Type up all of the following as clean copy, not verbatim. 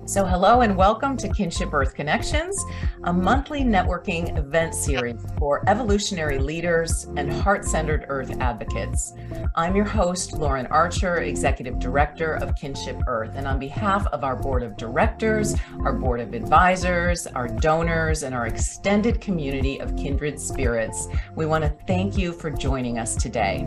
So hello and welcome to Kinship Earth Connections, a monthly networking event series for evolutionary leaders and heart-centered Earth advocates. I'm your host, Lauren Archer, Executive Director of Kinship Earth. And on behalf of our Board of Directors, our Board of Advisors, our donors, and our extended community of kindred spirits, we want to thank you for joining us today.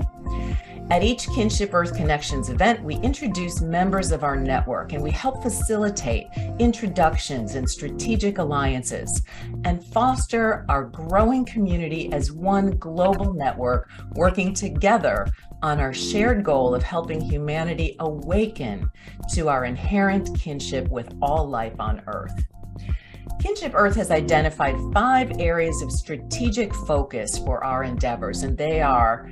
At each Kinship Earth Connections event, we introduce members of our network and we help facilitate introductions and strategic alliances and foster our growing community as one global network working together on our shared goal of helping humanity awaken to our inherent kinship with all life on Earth. Kinship Earth has identified 5 areas of strategic focus for our endeavors, and they are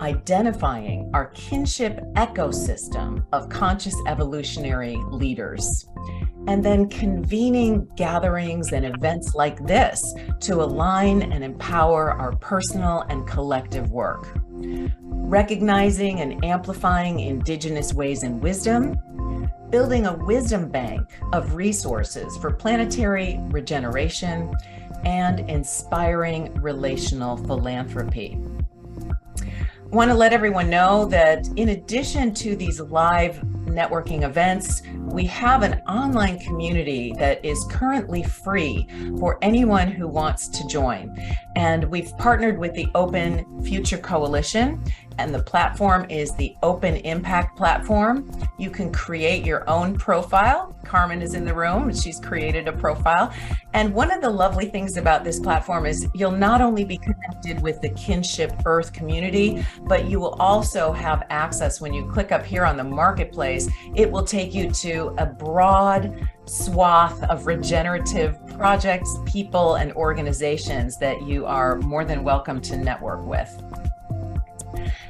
identifying our kinship ecosystem of conscious evolutionary leaders, and then convening gatherings and events like this to align and empower our personal and collective work, recognizing and amplifying Indigenous ways and wisdom, building a wisdom bank of resources for planetary regeneration, and inspiring relational philanthropy. I want to let everyone know that in addition to these live networking events, we have an online community that is currently free for anyone who wants to join. And we've partnered with the Open Future Coalition, and the platform is the Open Impact Platform. You can create your own profile. Carmen is in the room and she's created a profile. And one of the lovely things about this platform is you'll not only be connected with the Kinship Earth community, but you will also have access when you click up here on the marketplace. It will take you to a broad swath of regenerative projects, people, and organizations that you are more than welcome to network with.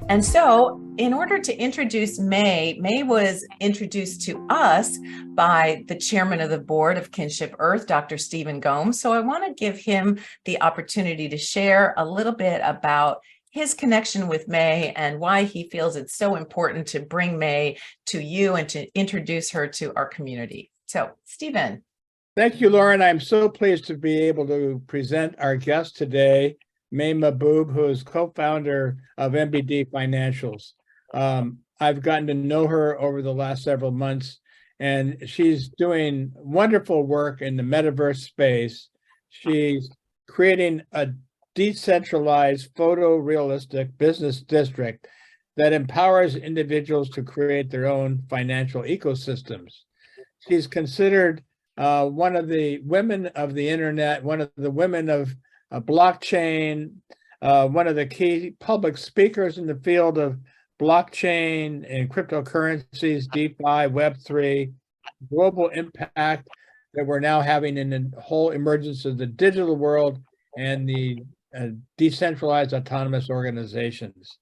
And so in order to introduce May was introduced to us by the chairman of the board of Kinship Earth, Dr. Stephen Gomes. So I want to give him the opportunity to share a little bit about his connection with May and why he feels it's so important to bring May to you and to introduce her to our community. So, Stephen. Thank you, Lauren. I'm so pleased to be able to present our guest today, May Mahboob, who is co-founder of MBD Financials. I've gotten to know her over the last several months, and she's doing wonderful work in the Metaverse space. She's creating a decentralized photorealistic business district that empowers individuals to create their own financial ecosystems. She's considered one of the women of the internet, one of the women of blockchain, one of the key public speakers in the field of blockchain and cryptocurrencies, DeFi, Web3, global impact that we're now having in the whole emergence of the digital world and the decentralized autonomous organizations.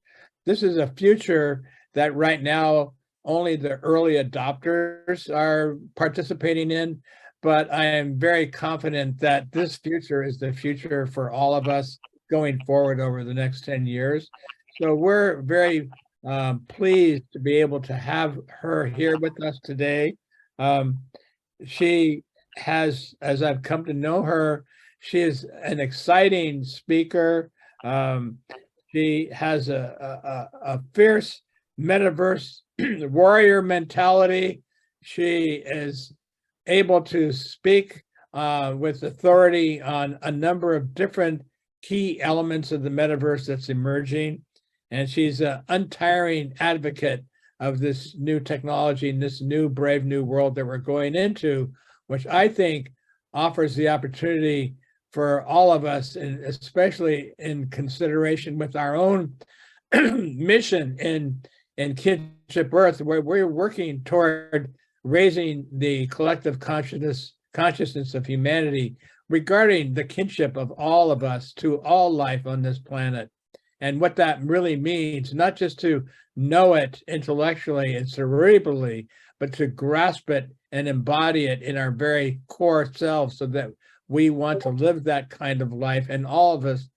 This is a future that right now only the early adopters are participating in, but I am very confident that this future is the future for all of us going forward over the next 10 years. So we're very pleased to be able to have her here with us today. She has, as I've come to know her, she is an exciting speaker. She has a fierce metaverse warrior mentality. She is able to speak with authority on a number of different key elements of the metaverse that's emerging. And she's an untiring advocate of this new technology and this new brave new world that we're going into, which I think offers the opportunity for all of us, and especially in consideration with our own mission in Kinship Earth, where we're working toward raising the collective consciousness of humanity regarding the kinship of all of us to all life on this planet, and what that really means, not just to know it intellectually and cerebrally, but to grasp it and embody it in our very core selves, so that we want to live that kind of life, and all of us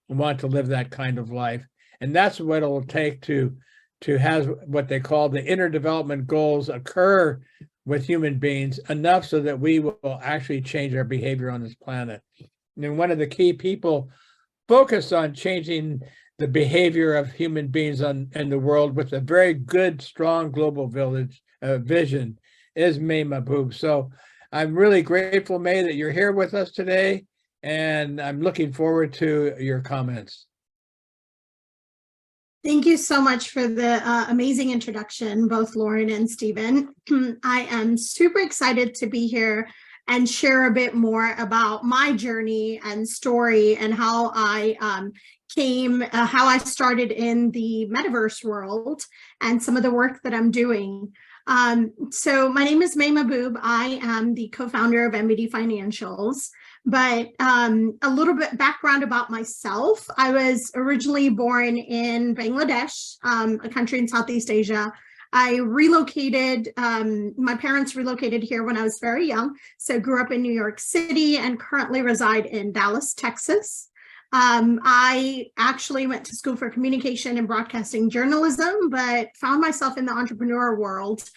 want to live that kind of life. And that's what it'll take to have what they call the inner development goals occur with human beings enough so that we will actually change our behavior on this planet. And one of the key people focused on changing the behavior of human beings in the world with a very good, strong global village vision is May Mahboob. So I'm really grateful, May, that you're here with us today, and I'm looking forward to your comments. Thank you so much for the amazing introduction, both Lauren and Stephen. I am super excited to be here and share a bit more about my journey and story and how I how I started in the Metaverse world and some of the work that I'm doing. So my name is May Mahboob. I am the co-founder of MBD Financials. But a little bit background about myself. I was originally born in Bangladesh, a country in Southeast Asia. I relocated, my parents relocated here when I was very young. So grew up in New York City and currently reside in Dallas, Texas. I actually went to school for communication and broadcasting journalism, but found myself in the entrepreneur world.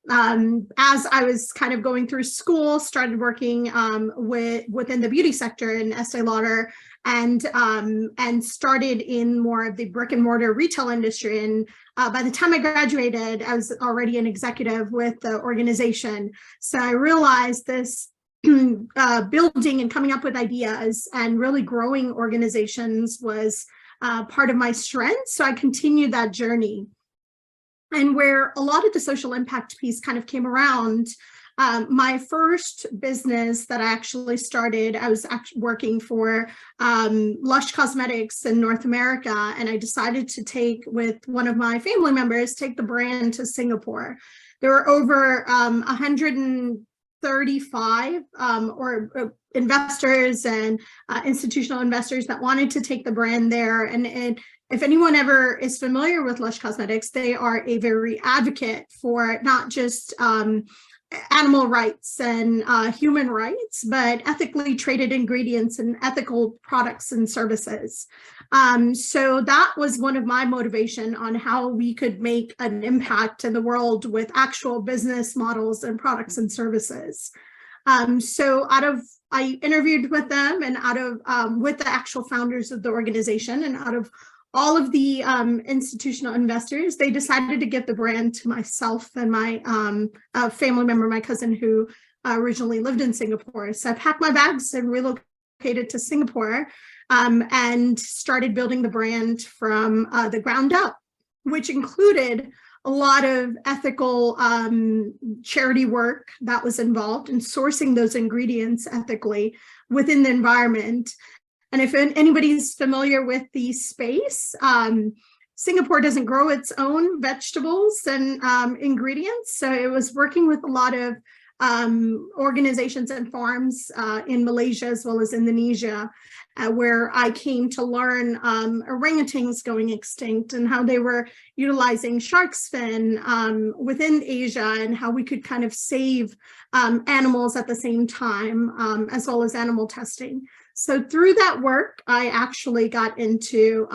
As I was kind of going through school, started working within the beauty sector in Estee Lauder, and started in more of the brick and mortar retail industry. And by the time I graduated, I was already an executive with the organization. So I realized this building and coming up with ideas and really growing organizations was part of my strength. So I continued that journey. And where a lot of the social impact piece kind of came around, my first business that I actually started, I was actually working for Lush Cosmetics in North America, and I decided to take, with one of my family members, take the brand to Singapore. There were over 135 investors and institutional investors that wanted to take the brand there. And if anyone ever is familiar with Lush Cosmetics, they are a very advocate for not just animal rights and human rights, but ethically traded ingredients and ethical products and services. So that was one of my motivation on how we could make an impact in the world with actual business models and products and services. So I interviewed with them and with the actual founders of the organization, and out of all of the institutional investors, they decided to give the brand to myself and my family member, my cousin, who originally lived in Singapore. So I packed my bags and relocated to Singapore and started building the brand from the ground up, which included a lot of ethical charity work that was involved in sourcing those ingredients ethically within the environment. And if anybody's familiar with the space, Singapore doesn't grow its own vegetables and ingredients. So it was working with a lot of organizations and farms in Malaysia as well as Indonesia, where I came to learn orangutans going extinct and how they were utilizing shark's fin within Asia, and how we could kind of save animals at the same time, as well as animal testing. So through that work, I actually got into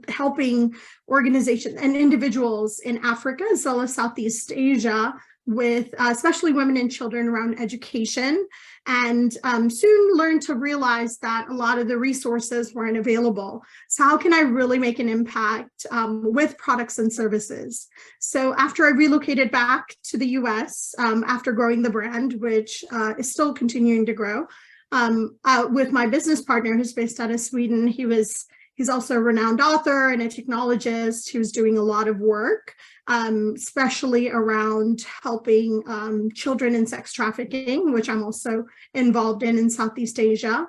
helping organizations and individuals in Africa as well as Southeast Asia with especially women and children around education, and soon learned to realize that a lot of the resources weren't available. So how can I really make an impact with products and services? So after I relocated back to the US, after growing the brand, which is still continuing to grow, with my business partner who's based out of Sweden, he's also a renowned author and a technologist. He was doing a lot of work, especially around helping children in sex trafficking, which I'm also involved in Southeast Asia.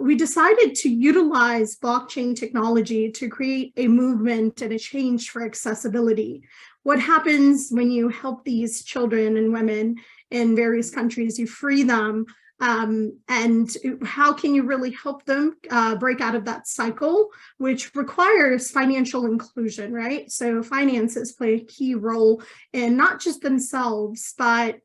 We decided to utilize blockchain technology to create a movement and a change for accessibility. What happens when you help these children and women in various countries? You free them. And how can you really help them break out of that cycle, which requires financial inclusion, right? So finances play a key role in not just themselves, but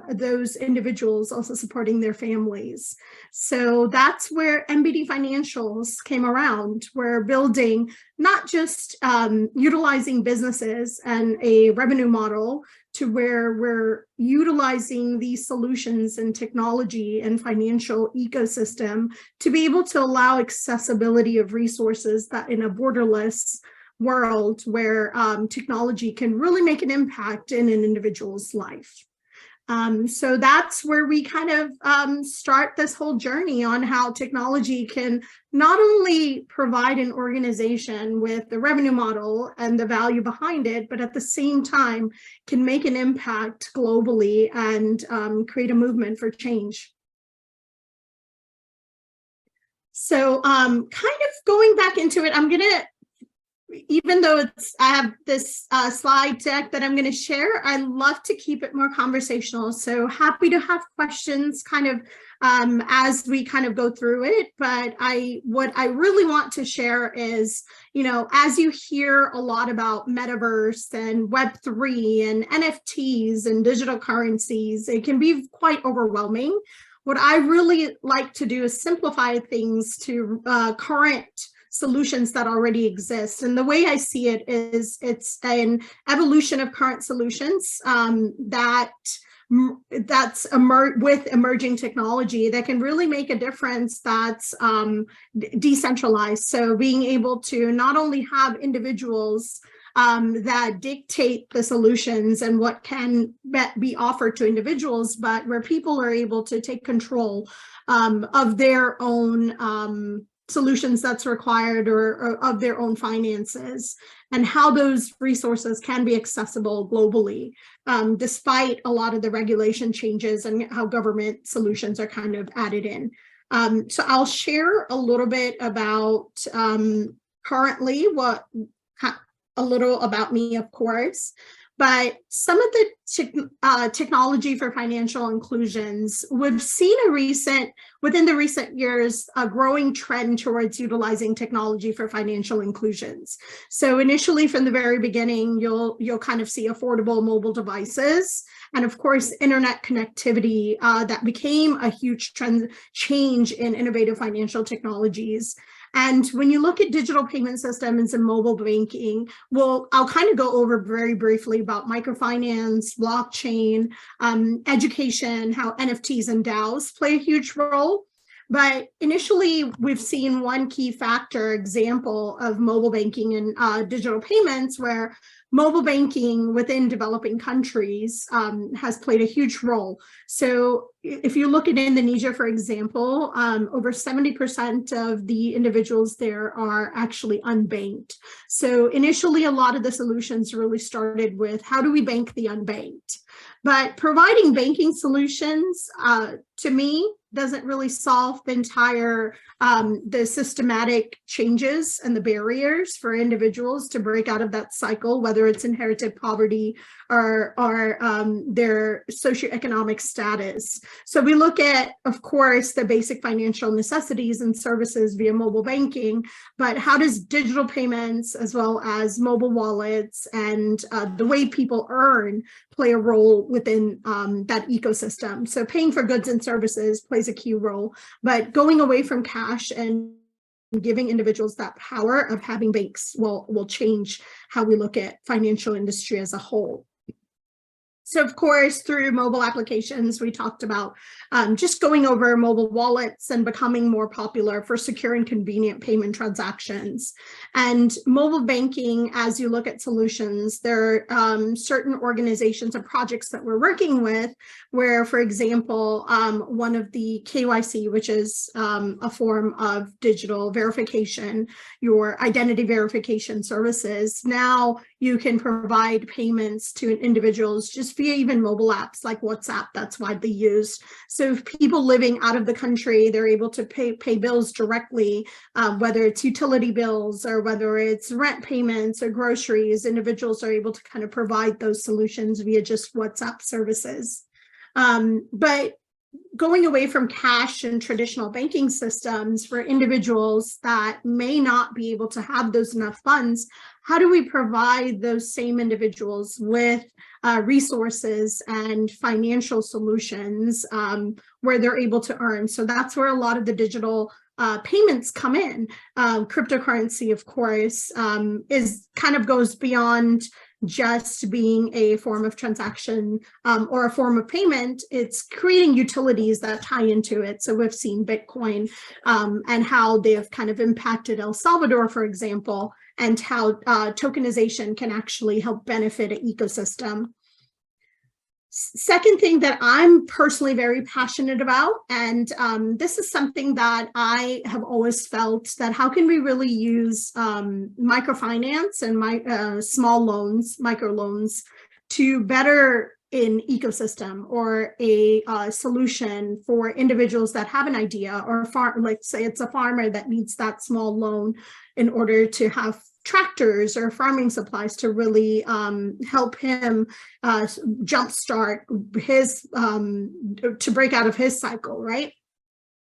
those individuals also supporting their families. So that's where MBD Financials came around. We're building not just utilizing businesses and a revenue model to where we're utilizing these solutions and technology and financial ecosystem to be able to allow accessibility of resources that in a borderless world where technology can really make an impact in an individual's life. So that's where we kind of start this whole journey on how technology can not only provide an organization with the revenue model and the value behind it, but at the same time can make an impact globally and create a movement for change. So kind of going back into it, I'm going to, even though I have this slide deck that I'm going to share, I love to keep it more conversational. So happy to have questions kind of as we kind of go through it. But what I really want to share is, you know, as you hear a lot about Metaverse and Web3 and NFTs and digital currencies, it can be quite overwhelming. What I really like to do is simplify things to current solutions that already exist. And the way I see it is it's an evolution of current solutions with emerging technology that can really make a difference that's decentralized. So being able to not only have individuals that dictate the solutions and what can be offered to individuals, but where people are able to take control of their own solutions that's required or of their own finances, and how those resources can be accessible globally, despite a lot of the regulation changes and how government solutions are kind of added in. So I'll share a little bit about currently a little about me, of course, but some of the technology for financial inclusions, we've seen within the recent years, a growing trend towards utilizing technology for financial inclusions. So initially from the very beginning, you'll kind of see affordable mobile devices, and of course, internet connectivity that became a huge change in innovative financial technologies. And when you look at digital payment systems and mobile banking, I'll kind of go over very briefly about microfinance, blockchain, education, how NFTs and DAOs play a huge role. But initially, we've seen one key factor example of mobile banking and digital payments, where mobile banking within developing countries has played a huge role. So if you look at Indonesia, for example, over 70% of the individuals there are actually unbanked. So initially, a lot of the solutions really started with how do we bank the unbanked? But providing banking solutions, to me, doesn't really solve the entire the systematic changes and the barriers for individuals to break out of that cycle, whether it's inherited poverty or their socioeconomic status. So we look at, of course, the basic financial necessities and services via mobile banking, but how does digital payments as well as mobile wallets and the way people earn play a role within that ecosystem? So paying for goods and services plays a key role, but going away from cash and giving individuals that power of having banks will change how we look at financial industry as a whole. So of course, through mobile applications, we talked about just going over mobile wallets and becoming more popular for secure and convenient payment transactions. And mobile banking, as you look at solutions, there are certain organizations and projects that we're working with where, for example, one of the KYC, which is a form of digital verification, your identity verification services, now you can provide payments to individuals just via even mobile apps like WhatsApp that's widely used. So if people living out of the country, they're able to pay bills directly, whether it's utility bills or whether it's rent payments or groceries, individuals are able to kind of provide those solutions via just WhatsApp services. But going away from cash and traditional banking systems for individuals that may not be able to have those enough funds, how do we provide those same individuals with resources and financial solutions where they're able to earn? So that's where a lot of the digital payments come in. Cryptocurrency, of course, goes beyond just being a form of transaction or a form of payment. It's creating utilities that tie into it. So we've seen Bitcoin and how they have kind of impacted El Salvador, for example, and how tokenization can actually help benefit an ecosystem. Second thing that I'm personally very passionate about, and this is something that I have always felt, that how can we really use microfinance and small loans, microloans, to better an ecosystem or a solution for individuals that have an idea, or like say it's a farmer that needs that small loan in order to have tractors or farming supplies to really help him jumpstart his to break out of his cycle, right?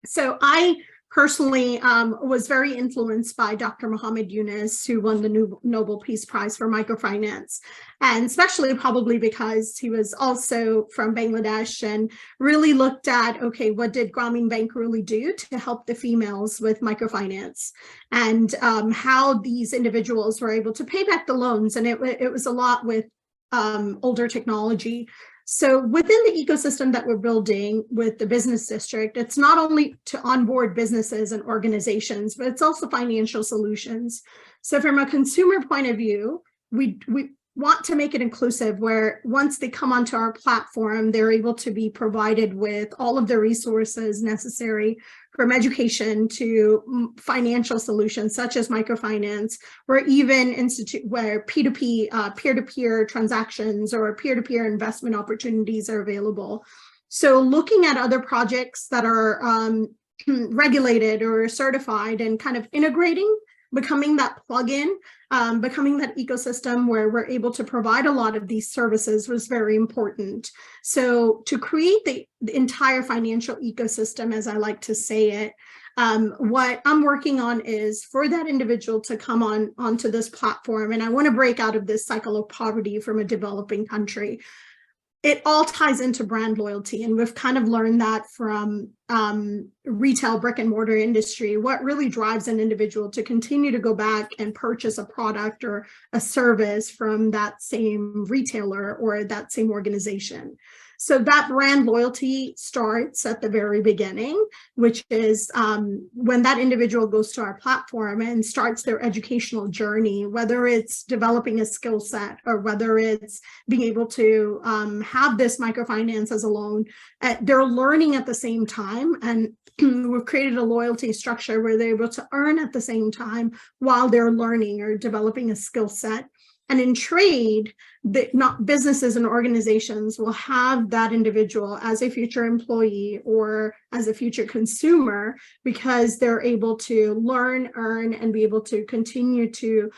So I personally was very influenced by Dr. Muhammad Yunus, who won the Nobel Peace Prize for microfinance, and especially probably because he was also from Bangladesh and really looked at, okay, what did Grameen Bank really do to help the females with microfinance, and how these individuals were able to pay back the loans. And it was a lot with older technology. So within the ecosystem that we're building with the business district, it's not only to onboard businesses and organizations, but it's also financial solutions. So from a consumer point of view, we want to make it inclusive, where once they come onto our platform, they're able to be provided with all of the resources necessary, from education to financial solutions such as microfinance, or even where peer-to-peer transactions or peer-to-peer investment opportunities are available. So looking at other projects that are regulated or certified and kind of integrating, becoming that plugin, becoming that ecosystem where we're able to provide a lot of these services was very important. So to create the entire financial ecosystem, as I like to say it, what I'm working on is for that individual to come onto this platform. And I want to break out of this cycle of poverty from a developing country. It all ties into brand loyalty, and we've kind of learned that from retail brick and mortar industry. What really drives an individual to continue to go back and purchase a product or a service from that same retailer or that same organization. So that brand loyalty starts at the very beginning, which is when that individual goes to our platform and starts their educational journey, whether it's developing a skill set or whether it's being able to have this microfinance as a loan. They're learning at the same time, and we've created a loyalty structure where they're able to earn at the same time while they're learning or developing a skill set. And in trade, not businesses and organizations will have that individual as a future employee or as a future consumer, because they're able to learn, earn, and be able to continue to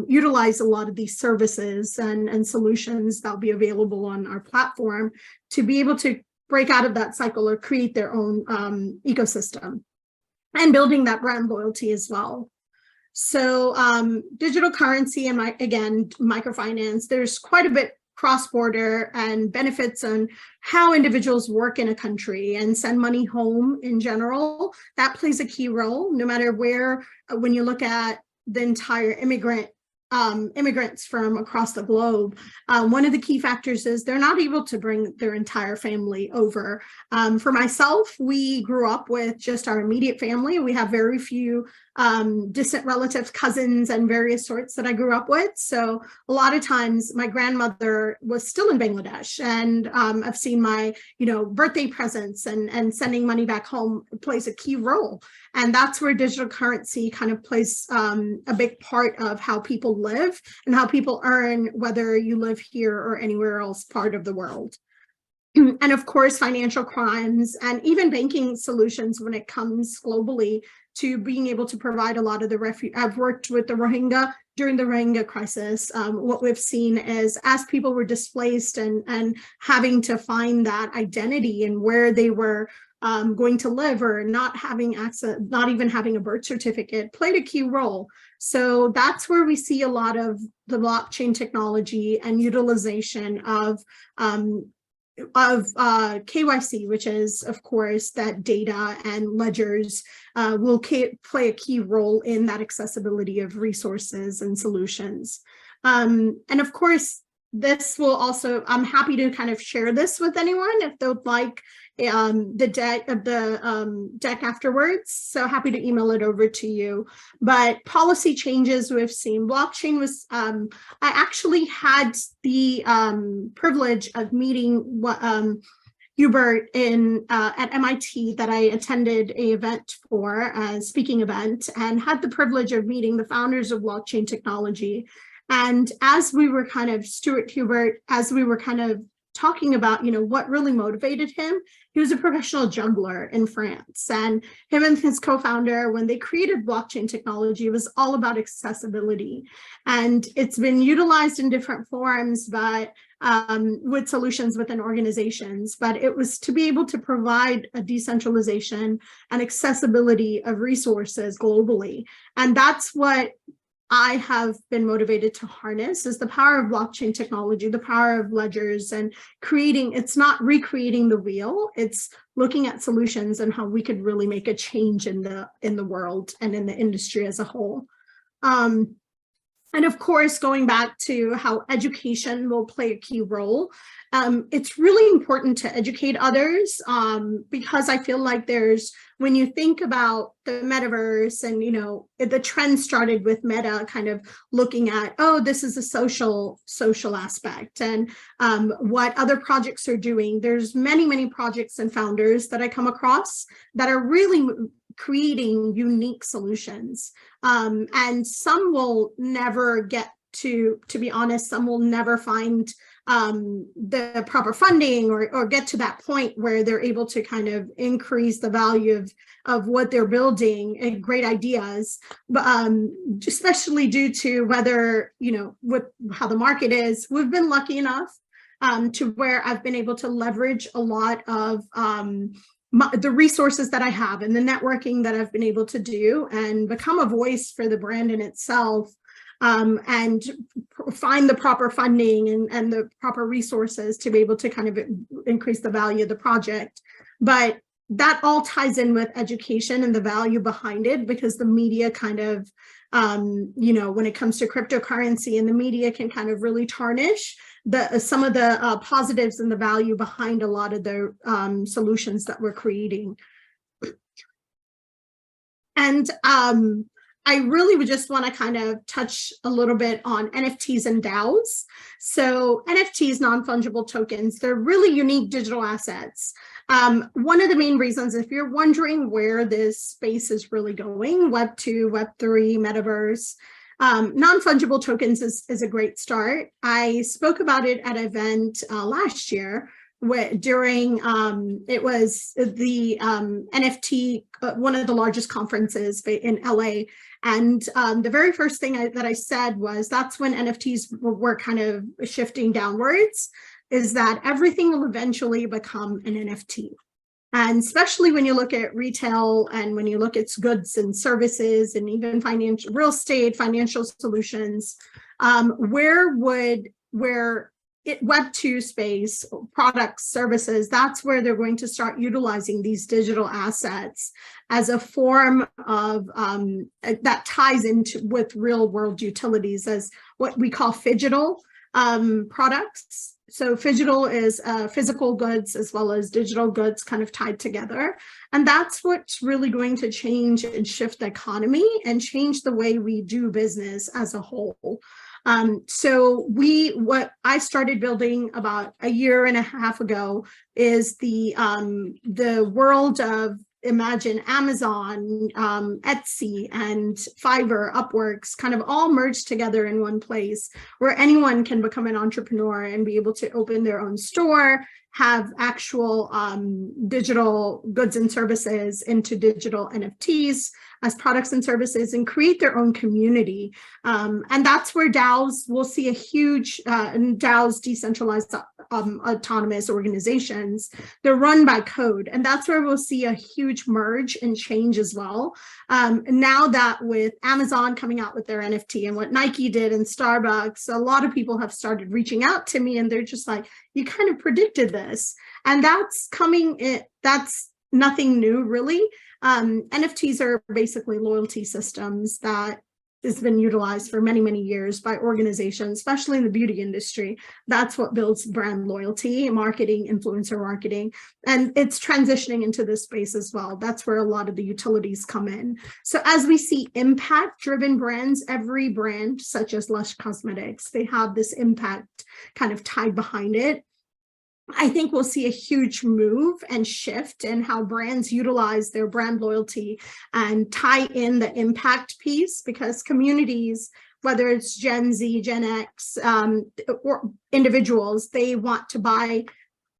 utilize a lot of these services and solutions that'll be available on our platform to be able to break out of that cycle or create their own ecosystem, and building that brand loyalty as well. So digital currency and again, microfinance, there's quite a bit cross-border and benefits on how individuals work in a country and send money home in general. That plays a key role no matter where, when you look at the entire immigrants from across the globe. One of the key factors is they're not able to bring their entire family over. For myself, we grew up with just our immediate family. We have very few distant relatives, cousins, and various sorts that I grew up with. So a lot of times my grandmother was still in Bangladesh, and I've seen my, birthday presents and sending money back home plays a key role. And that's where digital currency kind of plays a big part of how people live and how people earn, whether you live here or anywhere else part of the world. And of course, financial crimes and even banking solutions when it comes globally to being able to provide a lot of the refuge. I've worked with the Rohingya during the Rohingya crisis. What we've seen is as people were displaced and having to find that identity and where they were going to live, or not having access, not even having a birth certificate, played a key role. So that's where we see a lot of the blockchain technology and utilization of KYC, which is, of course, that data and ledgers will play a key role in that accessibility of resources and solutions. And of course, this will also, I'm happy to kind of share this with anyone if they would like the deck afterwards. So happy to email it over to you. But policy changes we've seen. Blockchain was, I actually had the privilege of meeting Hubert at MIT that I attended an event for, a speaking event, and had the privilege of meeting the founders of blockchain technology. And as we were kind of, Stuart Hubert, as we were kind of talking about, what really motivated him, he was a professional juggler in France. And him and his co-founder, when they created blockchain technology, it was all about accessibility. And it's been utilized in different forms, but with solutions within organizations. But it was to be able to provide a decentralization and accessibility of resources globally. And that's what I have been motivated to harness, is the power of blockchain technology, the power of ledgers, and creating, it's not recreating the wheel, it's looking at solutions and how we could really make a change in the world and in the industry as a whole. And of course, going back to how education will play a key role, it's really important to educate others, because I feel like when you think about the metaverse and, the trend started with Meta kind of looking at, oh, this is a social aspect, and what other projects are doing. There's many, many projects and founders that I come across that are really creating unique solutions. And some will never get to be honest, some will never find the proper funding or get to that point where they're able to kind of increase the value of what they're building and great ideas, but especially due to whether, with how the market is. We've been lucky enough to where I've been able to leverage a lot of the resources that I have and the networking that I've been able to do and become a voice for the brand in itself, and find the proper funding and the proper resources to be able to kind of increase the value of the project. But that all ties in with education and the value behind it, because the media kind of, when it comes to cryptocurrency, and the media can kind of really tarnish some of the positives and the value behind a lot of the solutions that we're creating. And I really would just want to kind of touch a little bit on NFTs and DAOs. So NFTs, non-fungible tokens, they're really unique digital assets. One of the main reasons, if you're wondering where this space is really going, Web 2, Web 3, Metaverse, non-fungible tokens is a great start. I spoke about it at an event last year during, it was the NFT, one of the largest conferences in LA. And the very first thing that I said was, that's when NFTs were kind of shifting downwards, is that everything will eventually become an NFT. And especially when you look at retail and when you look at goods and services and even real estate, financial solutions, Web 2 space, products, services, that's where they're going to start utilizing these digital assets as a form of that ties into with real world utilities, as what we call phygital products. So phygital is physical goods as well as digital goods kind of tied together. And that's what's really going to change and shift the economy and change the way we do business as a whole. So what I started building about a year and a half ago is the world of, imagine Amazon, Etsy, and Fiverr, Upworks, kind of all merged together in one place where anyone can become an entrepreneur and be able to open their own store, have actual digital goods and services into digital NFTs as products and services, and create their own community. And that's where DAOs will see a huge, DAOs, decentralized autonomous organizations, they're run by code. And that's where we'll see a huge merge and change as well. Now that with Amazon coming out with their NFT and what Nike did and Starbucks, a lot of people have started reaching out to me and they're just like, you kind of predicted this. And that's coming, that's nothing new really. NFTs are basically loyalty systems that has been utilized for many, many years by organizations, especially in the beauty industry. That's what builds brand loyalty, marketing, influencer marketing, and it's transitioning into this space as well. That's where a lot of the utilities come in. So as we see impact-driven brands, every brand, such as Lush Cosmetics, they have this impact kind of tied behind it. I think we'll see a huge move and shift in how brands utilize their brand loyalty and tie in the impact piece, because communities, whether it's Gen Z, Gen X, or individuals, they want to buy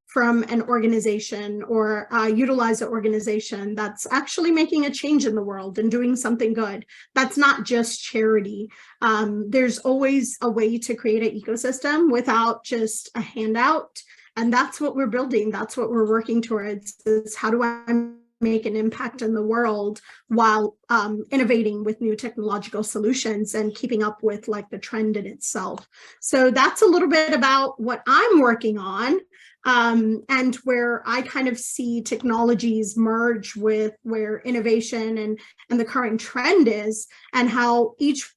from an organization or utilize an organization that's actually making a change in the world and doing something good. That's not just charity. There's always a way to create an ecosystem without just a handout. And that's what we're building. That's what we're working towards, is how do I make an impact in the world while innovating with new technological solutions and keeping up with like the trend in itself. So that's a little bit about what I'm working on, and where I kind of see technologies merge with where innovation and the current trend is, and how each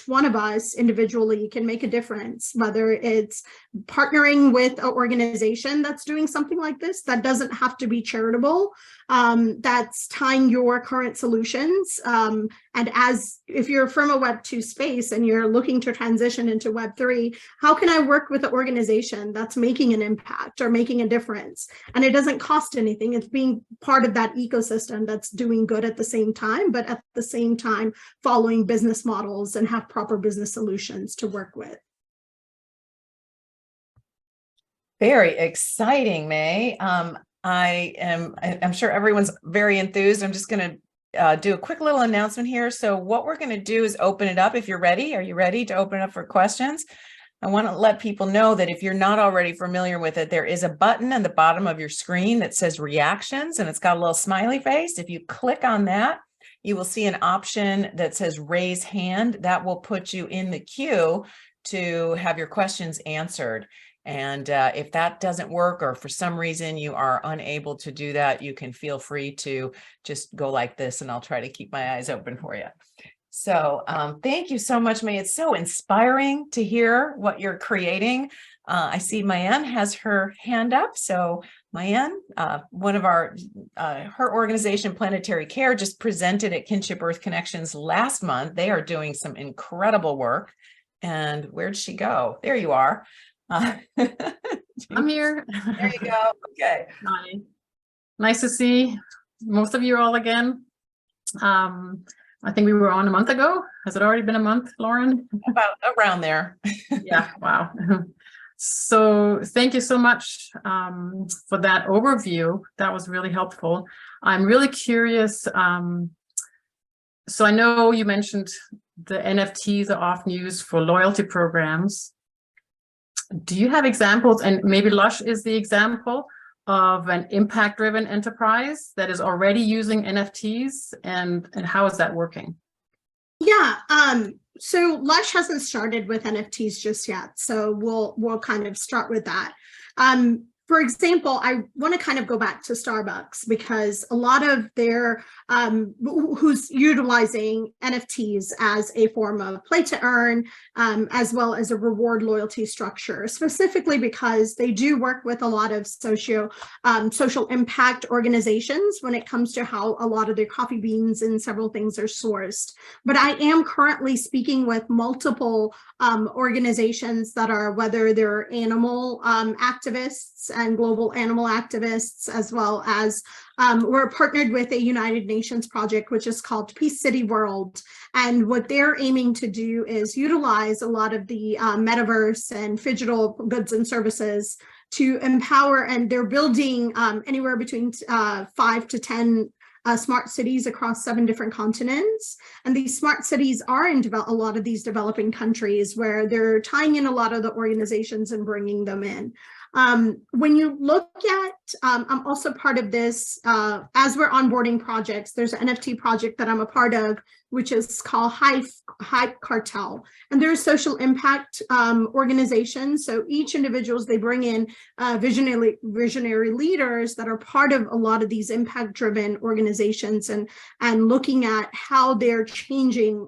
one of us individually can make a difference, whether it's partnering with an organization that's doing something like this, that doesn't have to be charitable, that's tying your current solutions. And if you're from a Web 2 space and you're looking to transition into Web 3, how can I work with an organization that's making an impact or making a difference? And it doesn't cost anything. It's being part of that ecosystem that's doing good at the same time, but at the same time, following business models and have proper business solutions to work with. Very exciting, May. I'm sure everyone's very enthused. I'm just going to do a quick little announcement here. So what we're going to do is open it up. If you're ready, are you ready to open it up for questions? I want to let people know that if you're not already familiar with it, there is a button on the bottom of your screen that says reactions, and it's got a little smiley face. If you click on that, you will see an option that says raise hand. That will put you in the queue to have your questions answered. And if that doesn't work, or for some reason you are unable to do that, you can feel free to just go like this, and I'll try to keep my eyes open for you. So thank you so much, May. It's so inspiring to hear what you're creating. I see Mayan has her hand up. So Mayan, one of her organization, Planetary Care, just presented at Kinship Earth Connections last month. They are doing some incredible work. And where'd she go? There you are. I'm here. There you go. Okay. Hi. Nice to see most of you all again. I think we were on a month ago. Has it already been a month, Lauren? About around there. Yeah, wow. So thank you so much for that overview. That was really helpful. I'm really curious. So I know you mentioned the NFTs are often used for loyalty programs. Do you have examples, and maybe Lush is the example, of an impact-driven enterprise that is already using NFTs, and how is that working? Yeah, so Lush hasn't started with NFTs just yet, so we'll kind of start with that. For example, I want to kind of go back to Starbucks, because a lot of their who's utilizing NFTs as a form of play to earn, as well as a reward loyalty structure, specifically because they do work with a lot of social impact organizations when it comes to how a lot of their coffee beans and several things are sourced. But I am currently speaking with multiple organizations that are, whether they're animal activists and global animal activists, as well as we're partnered with a United Nations project, which is called Peace City World. And what they're aiming to do is utilize a lot of the Metaverse and digital goods and services to empower, and they're building anywhere between 5 to 10 smart cities across 7 different continents. And these smart cities are in a lot of these developing countries, where they're tying in a lot of the organizations and bringing them in. When you look at, I'm also part of this, as we're onboarding projects, there's an NFT project that I'm a part of, which is called Hype Cartel. And they're a social impact organization. So each individuals, they bring in visionary leaders that are part of a lot of these impact-driven organizations and looking at how they're changing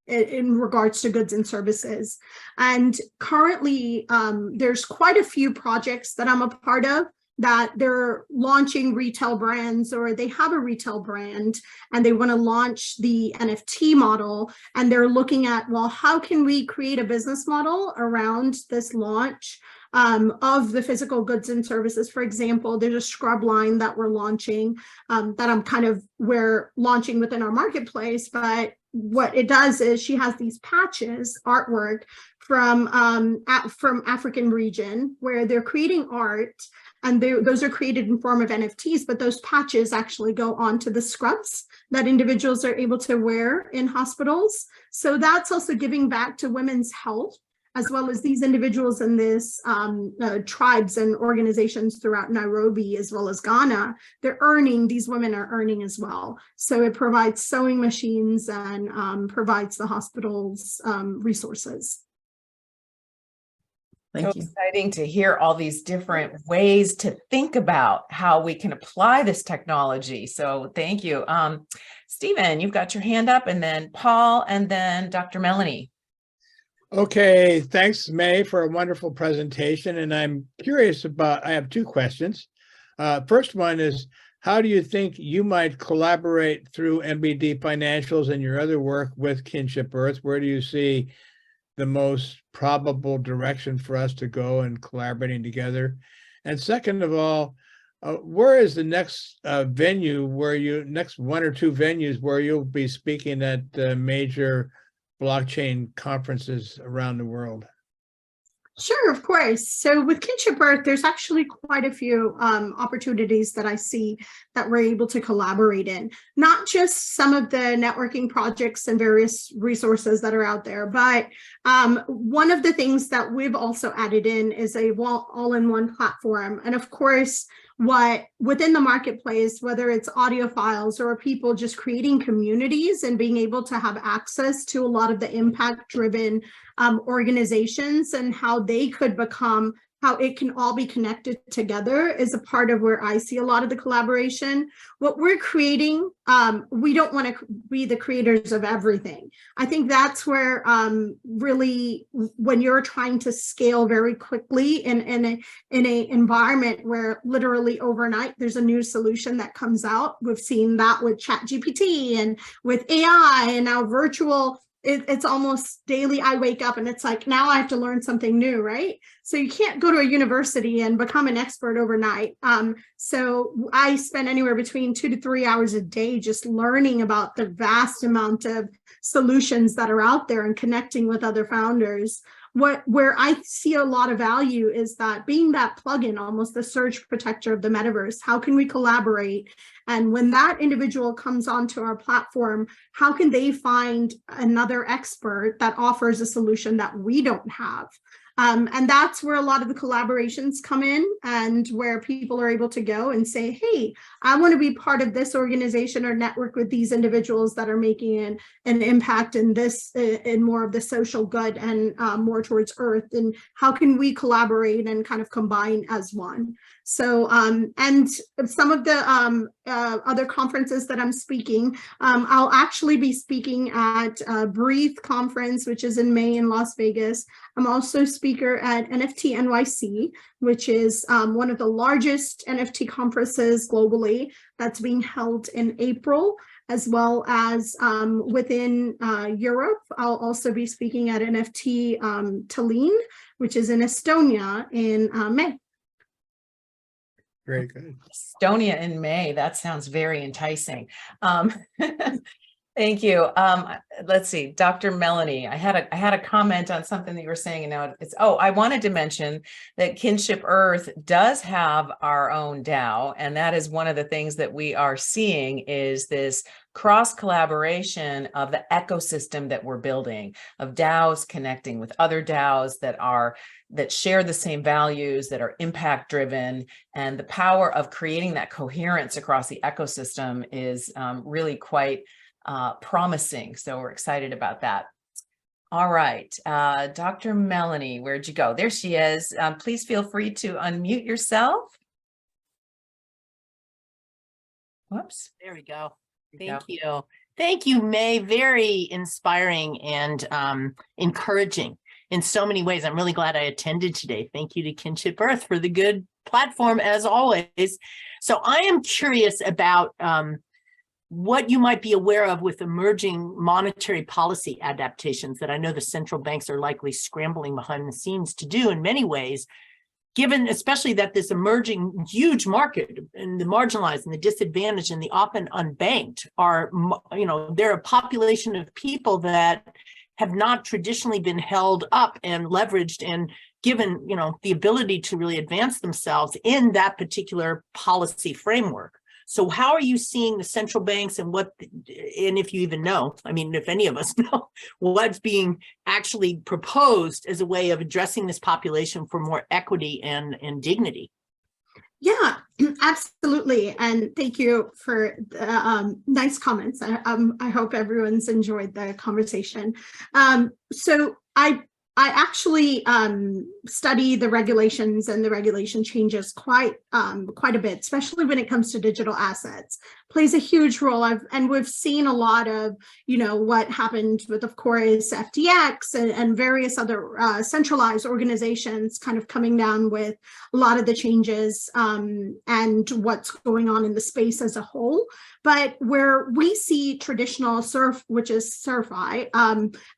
in regards to goods and services. And currently, there's quite a few projects that I'm a part of that they're launching retail brands, or they have a retail brand and they want to launch the NFT model. And they're looking at, well, how can we create a business model around this launch of the physical goods and services? For example, there's a scrub line that we're launching that we're launching within our marketplace. But what it does is she has these patches, artwork from African region, where they're creating art, and those are created in form of NFTs, but those patches actually go onto the scrubs that individuals are able to wear in hospitals. So that's also giving back to women's health, as well as these individuals in this tribes and organizations throughout Nairobi, as well as Ghana. These women are earning as well. So it provides sewing machines and provides the hospitals resources. Thank So you. exciting to hear all these different ways to think about how we can apply this technology. So thank you. Stephen, you've got your hand up, and then Paul, and then Dr. Melanie. Okay, thanks, May, for a wonderful presentation. And I'm curious I have two questions. First one is, how do you think you might collaborate through MBD Financials and your other work with Kinship Earth? Where do you see the most probable direction for us to go in collaborating together? And second of all, where is the next venue next one or two venues where you'll be speaking at major blockchain conferences around the world? Sure, of course. So with Kinship Earth, there's actually quite a few opportunities that I see that we're able to collaborate in. Not just some of the networking projects and various resources that are out there, but one of the things that we've also added in is a all-in-one platform. And of course, within the marketplace, whether it's audiophiles or people just creating communities and being able to have access to a lot of the impact-driven organizations and how they could become, how it can all be connected together is a part of where I see a lot of the collaboration. What we're creating, we don't want to be the creators of everything. I think that's where really, when you're trying to scale very quickly in an environment where literally overnight there's a new solution that comes out. We've seen that with ChatGPT and with AI and now virtual. It's almost daily. I wake up and it's like, now I have to learn something new, right? So you can't go to a university and become an expert overnight. So I spend anywhere between 2 to 3 hours a day just learning about the vast amount of solutions that are out there and connecting with other founders. Where I see a lot of value is that being that plugin, almost the surge protector of the metaverse. How can we collaborate? And when that individual comes onto our platform, how can they find another expert that offers a solution that we don't have? And that's where a lot of the collaborations come in, and where people are able to go and say, hey, I want to be part of this organization or network with these individuals that are making an impact in this, in more of the social good and more towards Earth. And how can we collaborate and kind of combine as one? So, and some of the other conferences that I'm speaking, I'll actually be speaking at Breathe Conference, which is in May in Las Vegas. I'm also a speaker at NFT NYC, which is one of the largest NFT conferences globally that's being held in April, as well as within Europe. I'll also be speaking at NFT Tallinn, which is in Estonia in May. Very good. Estonia in May. That sounds very enticing. Thank you. Let's see, Dr. Melanie, I had a comment on something that you were saying, and now I wanted to mention that Kinship Earth does have our own DAO, and that is one of the things that we are seeing is this cross collaboration of the ecosystem that we're building, of DAOs connecting with other DAOs that share the same values, that are impact driven, and the power of creating that coherence across the ecosystem is really quite promising. So we're excited about that. All right, Dr. Melanie, where'd you go? There she is. Please feel free to unmute yourself. Whoops. There we go. There you Thank you. Thank you, May. Very inspiring and encouraging in so many ways. I'm really glad I attended today. Thank you to Kinship Earth for the good platform as always. So I am curious about what you might be aware of with emerging monetary policy adaptations that I know the central banks are likely scrambling behind the scenes to do in many ways, given especially that this emerging huge market and the marginalized and the disadvantaged and the often unbanked are, you know, they're a population of people that have not traditionally been held up and leveraged and given, you know, the ability to really advance themselves in that particular policy framework. So how are you seeing the central banks and and if you even know, I mean, if any of us know, what's being actually proposed as a way of addressing this population for more equity and dignity? Yeah, absolutely. And thank you for the nice comments. I hope everyone's enjoyed the conversation. So I actually study the regulations and the regulation changes quite a bit, especially when it comes to digital assets. Plays a huge role. And we've seen a lot of, you know, what happened with, of course, FTX and various other centralized organizations kind of coming down with a lot of the changes and what's going on in the space as a whole. But where we see traditional SERF, which is SERFI,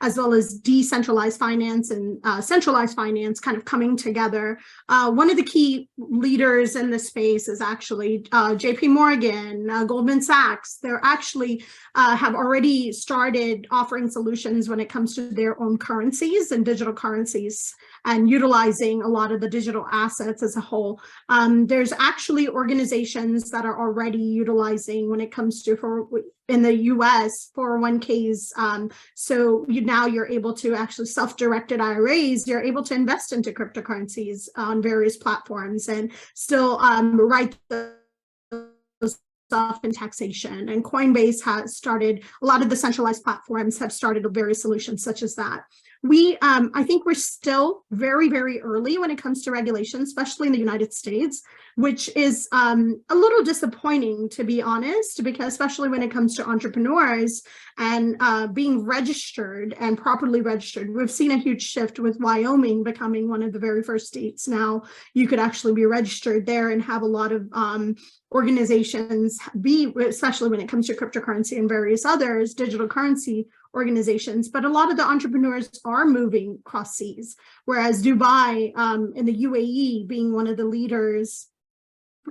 as well as decentralized finance and centralized finance kind of coming together. One of the key leaders in this space is actually JP Morgan, Goldman Sachs. They're actually have already started offering solutions when it comes to their own currencies and digital currencies and utilizing a lot of the digital assets as a whole. There's actually organizations that are already utilizing when it comes to, in the US, 401ks. So now you're able to actually self-directed IRAs, you're able to invest into cryptocurrencies on various platforms and still write those off in taxation. And Coinbase has started, a lot of the centralized platforms have started various solutions such as that. I think we're still very, very early when it comes to regulation, especially in the United States, which is a little disappointing, to be honest, because especially when it comes to entrepreneurs and being registered and properly registered, we've seen a huge shift with Wyoming becoming one of the very first states. Now you could actually be registered there and have a lot of organizations especially when it comes to cryptocurrency and various others, digital currency organizations, but a lot of the entrepreneurs are moving cross seas, whereas Dubai in the UAE being one of the leaders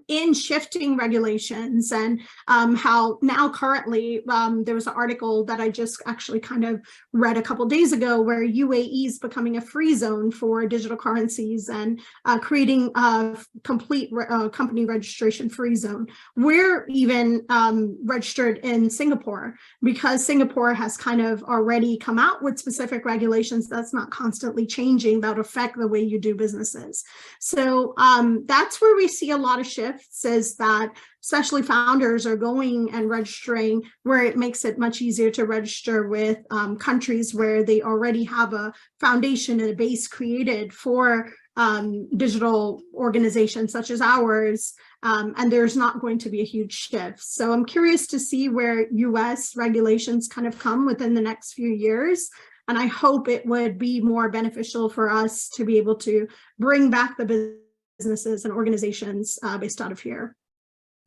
in shifting regulations and how now currently there was an article that I just actually kind of read a couple days ago where UAE is becoming a free zone for digital currencies and creating a complete company registration free zone. We're even registered in Singapore because Singapore has kind of already come out with specific regulations that's not constantly changing that affect the way you do businesses. So that's where we see a lot of shifts, is that especially founders are going and registering where it makes it much easier to register with countries where they already have a foundation and a base created for digital organizations such as ours, and there's not going to be a huge shift. So I'm curious to see where US regulations kind of come within the next few years. And I hope it would be more beneficial for us to be able to bring back the businesses and organizations based out of here.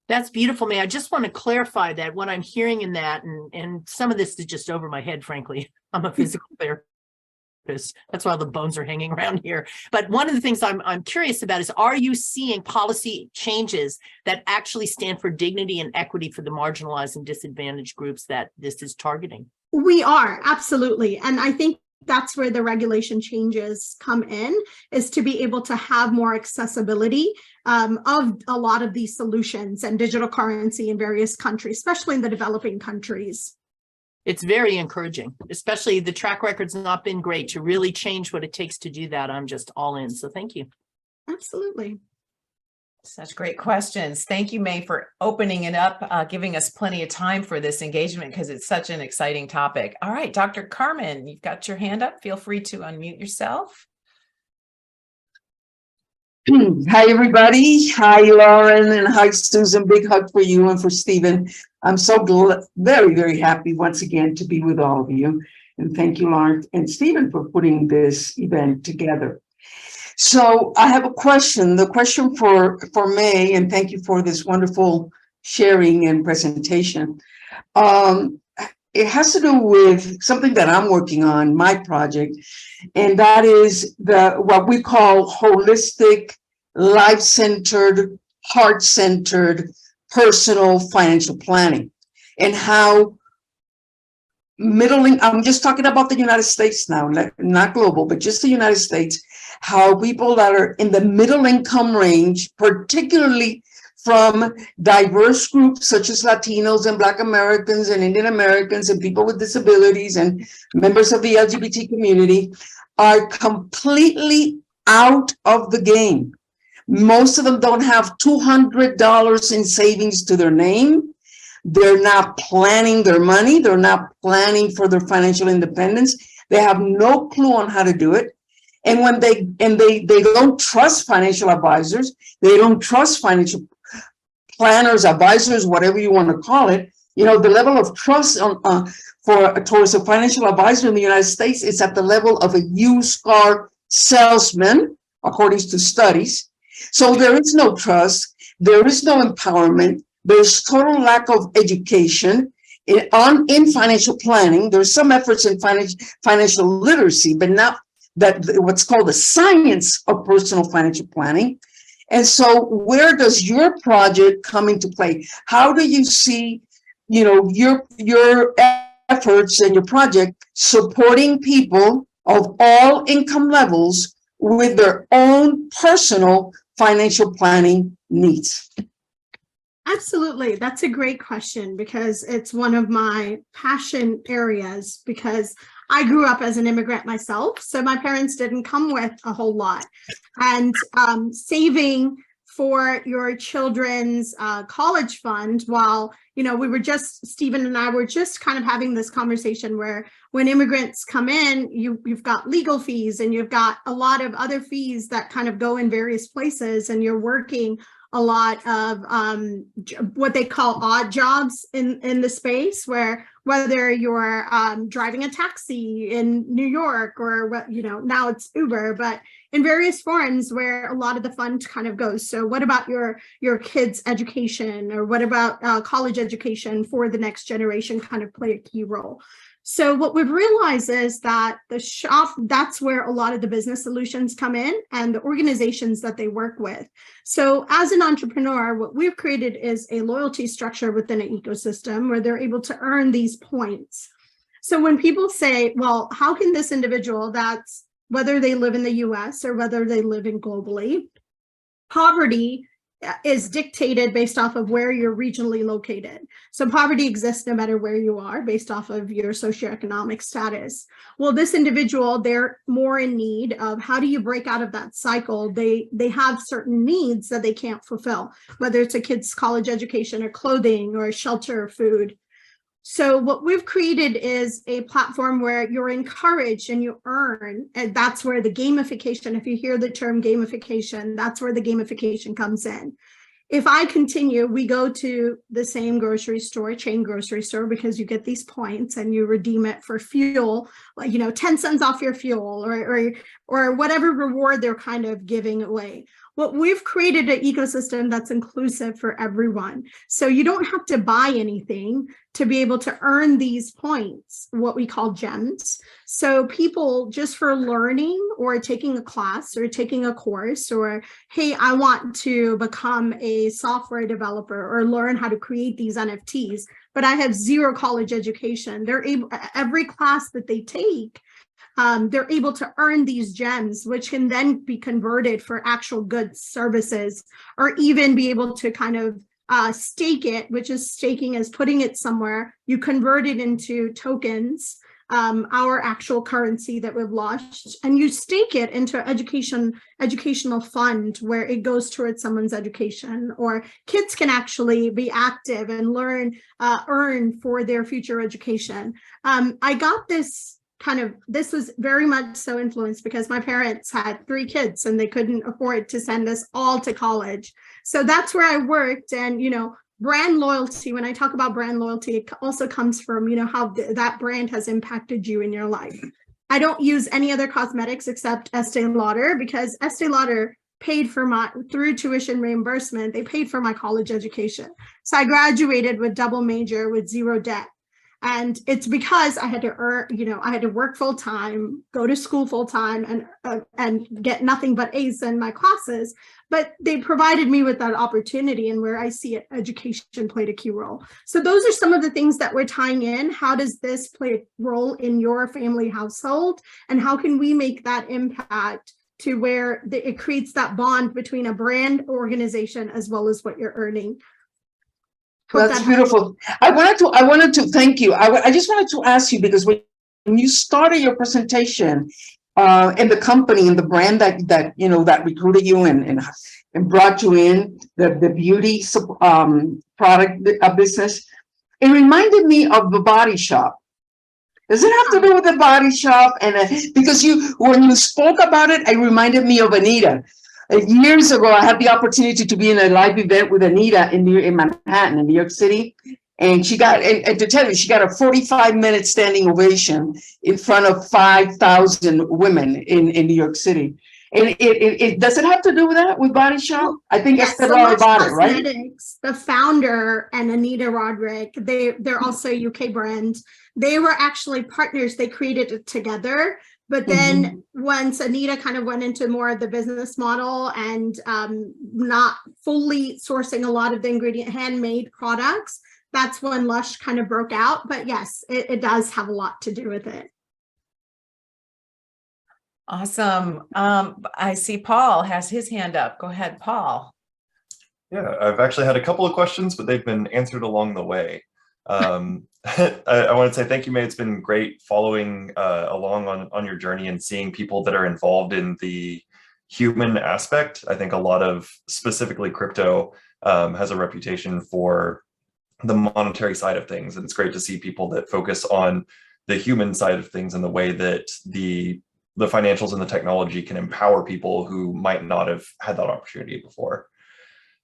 That's beautiful, May. I just want to clarify that what I'm hearing in that, and some of this is just over my head, frankly. I'm a physical therapist. That's why the bones are hanging around here. But one of the things I'm curious about is, are you seeing policy changes that actually stand for dignity and equity for the marginalized and disadvantaged groups that this is targeting? We are, absolutely. And I think that's where the regulation changes come in, is to be able to have more accessibility of a lot of these solutions and digital currency in various countries, especially in the developing countries. It's very encouraging, especially the track record's not been great to really change what it takes to do that. I'm just all in. So thank you. Absolutely. Such great questions. Thank you, May, for opening it up, giving us plenty of time for this engagement because it's such an exciting topic. All right, Dr. Carmen, you've got your hand up. Feel free to unmute yourself. Hi, everybody. Hi, Lauren, and hi, Susan. Big hug for you and for Stephen. I'm so very, very happy once again to be with all of you. And thank you, Lauren and Stephen, for putting this event together. So I have a question. The question for May, and thank you for this wonderful sharing and presentation. It has to do with something that I'm working on, my project, and that is what we call holistic, life-centered, heart-centered, personal financial planning, and how I'm just talking about the United States now, not global, but just the United States, how people that are in the middle income range, particularly from diverse groups such as Latinos and Black Americans and Indian Americans and people with disabilities and members of the LGBT community, are completely out of the game. Most of them don't have $200 in savings to their name. They're not planning their money. They're not planning for their financial independence. They have no clue on how to do it. And when they don't trust financial advisors, they don't trust financial planners, advisors, whatever you want to call it. You know, the level of trust towards a financial advisor in the United States is at the level of a used car salesman, according to studies. So there is no trust. There is no empowerment. There's total lack of education in financial planning. There's some efforts in financial literacy, but not that what's called the science of personal financial planning. And so where does your project come into play? How do you see, you know, your efforts and your project supporting people of all income levels with their own personal financial planning needs? Absolutely. That's a great question because it's one of my passion areas, because I grew up as an immigrant myself. So my parents didn't come with a whole lot. And saving for your children's college fund, while, you know, Stephen and I were just kind of having this conversation where when immigrants come in, you've got legal fees and you've got a lot of other fees that kind of go in various places, and you're working a lot of what they call odd jobs in the space, where whether you're driving a taxi in New York or, you know, now it's Uber, but in various forms where a lot of the fund kind of goes. So what about your kids' education, or what about college education for the next generation kind of play a key role? So what we've realized is that that's where a lot of the business solutions come in and the organizations that they work with. So as an entrepreneur, what we've created is a loyalty structure within an ecosystem where they're able to earn these points. So when people say, well, how can this individual, that's whether they live in the US or whether they live in globally, poverty is dictated based off of where you're regionally located. So poverty exists no matter where you are based off of your socioeconomic status. Well, this individual, they're more in need of how do you break out of that cycle? They have certain needs that they can't fulfill, whether it's a kid's college education or clothing or shelter or food. So what we've created is a platform where you're encouraged and you earn, and that's where the gamification, if you hear the term gamification, that's where the gamification comes in. If I continue, we go to the same grocery store, chain grocery store, because you get these points and you redeem it for fuel, like, you know, 10 cents off your fuel or whatever reward they're kind of giving away. What we've created an ecosystem that's inclusive for everyone. So you don't have to buy anything to be able to earn these points, what we call gems. So people just for learning or taking a class or taking a course, or, hey, I want to become a software developer or learn how to create these NFTs, but I have zero college education. They're able, every class that they take, they're able to earn these gems, which can then be converted for actual goods, services, or even be able to kind of stake it, which is staking is putting it somewhere. You convert it into tokens, our actual currency that we've launched, and you stake it into an educational fund where it goes towards someone's education, or kids can actually be active and earn for their future education. I got this was very much so influenced because my parents had 3 kids and they couldn't afford to send us all to college. So that's where I worked. And, brand loyalty, when I talk about brand loyalty, it also comes from, how that brand has impacted you in your life. I don't use any other cosmetics except Estee Lauder, because Estee Lauder paid for through tuition reimbursement, they paid for my college education. So I graduated with double major with 0 debt. And it's because I had to earn, I had to work full time, go to school full time, and get nothing but A's in my classes. But they provided me with that opportunity, and where I see it, education played a key role. So those are some of the things that we're tying in. How does this play a role in your family household, and how can we make that impact to where it creates that bond between a brand organization as well as what you're earning? That's beautiful. I wanted to thank you. I just wanted to ask you, because when you started your presentation in the company and the brand that recruited you and brought you in, the beauty product business, it reminded me of the Body Shop. Does it have to do with the Body Shop? And because when you spoke about it, it reminded me of Anita. Years ago, I had the opportunity to be in a live event with Anita in Manhattan, in New York City. And she got, and to tell you, she got a 45-minute standing ovation in front of 5,000 women in New York City. And does it have to do with that, with Body Shop? I think I said all about it, right? The founder and Anita Roderick, they're also a UK brand. They were actually partners. They created it together. But then once Anita kind of went into more of the business model and not fully sourcing a lot of the handmade products, that's when Lush kind of broke out. But yes, it does have a lot to do with it. Awesome. I see Paul has his hand up. Go ahead, Paul. Yeah, I've actually had a couple of questions, but they've been answered along the way. I want to say thank you, May. It's been great following along on your journey and seeing people that are involved in the human aspect. I think a lot of, specifically crypto, has a reputation for the monetary side of things. And it's great to see people that focus on the human side of things and the way that the financials and the technology can empower people who might not have had that opportunity before.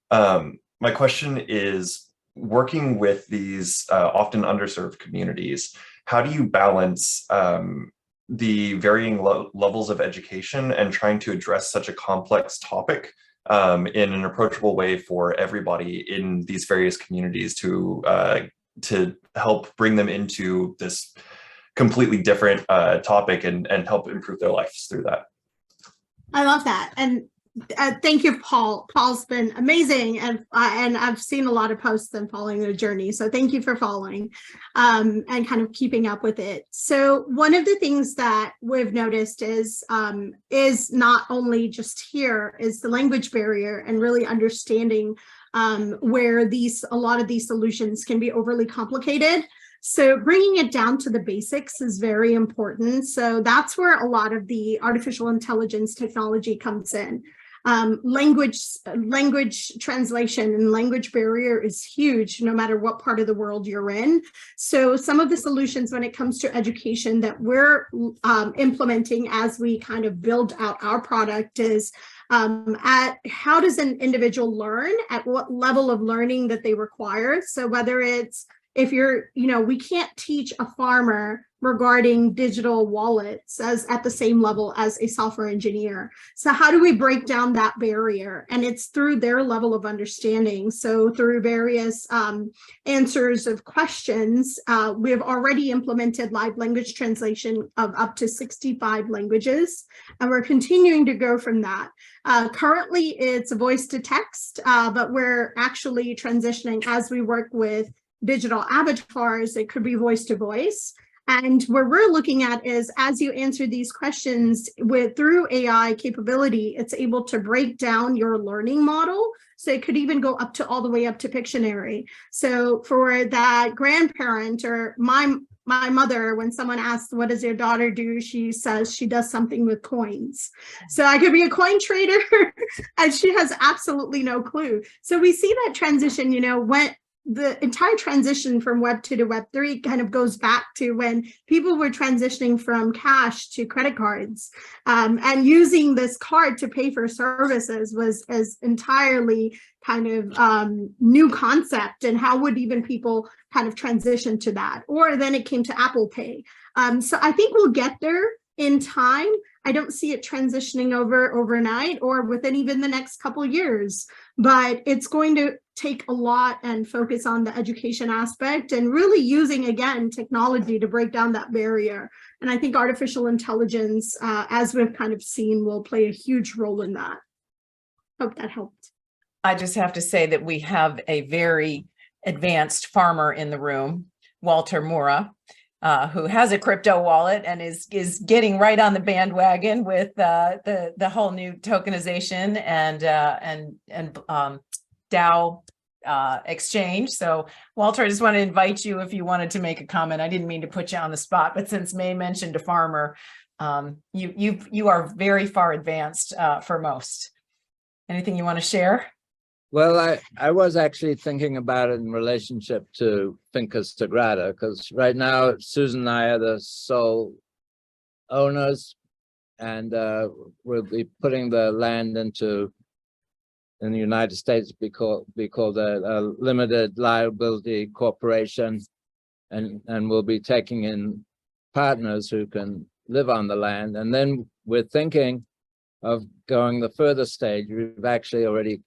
My question is, working with these often underserved communities, how do you balance the varying levels of education and trying to address such a complex topic in an approachable way for everybody in these various communities to help bring them into this completely different topic and help improve their lives through that? I love that. And thank you, Paul. Paul's been amazing, and I've seen a lot of posts and following their journey. So thank you for following and kind of keeping up with it. So one of the things that we've noticed is not only just here is the language barrier and really understanding where a lot of these solutions can be overly complicated. So bringing it down to the basics is very important. So that's where a lot of the artificial intelligence technology comes in. Language translation and language barrier is huge, no matter what part of the world you're in. So some of the solutions when it comes to education that we're implementing as we kind of build out our product is at how does an individual learn, at what level of learning that they require. So whether it's, if you're, we can't teach a farmer regarding digital wallets as at the same level as a software engineer. So how do we break down that barrier? And it's through their level of understanding. So through various answers of questions, we have already implemented live language translation of up to 65 languages, and we're continuing to go from that. Currently, it's voice to text, but we're actually transitioning as we work with digital avatars. It could be voice to voice. And what we're looking at is, as you answer these questions through AI capability, it's able to break down your learning model. So it could even go up to all the way up to Pictionary. So for that grandparent, or my mother, when someone asks, what does your daughter do? She says she does something with coins. So I could be a coin trader and she has absolutely no clue. So we see that transition, when the entire transition from Web 2 to Web 3 kind of goes back to when people were transitioning from cash to credit cards, and using this card to pay for services was as entirely kind of new concept. And how would even people kind of transition to that? Or then it came to Apple Pay. So I think we'll get there in time. I don't see it transitioning overnight or within even the next couple of years, but it's going to take a lot and focus on the education aspect and really using, again, technology to break down that barrier. And I think artificial intelligence, as we've kind of seen, will play a huge role in that. Hope that helped. I just have to say that we have a very advanced farmer in the room, Walter Mura, who has a crypto wallet and is getting right on the bandwagon with the whole new tokenization and DAO exchange. So Walter, I just want to invite you if you wanted to make a comment. I didn't mean to put you on the spot, but since May mentioned a farmer, you are very far advanced for most. Anything you want to share? Well, I was actually thinking about it in relationship to Finca Sagrada, because right now Susan and I are the sole owners, and we'll be putting the land in the United States be called a limited liability corporation, and we'll be taking in partners who can live on the land. And then we're thinking of going the further stage. We've actually already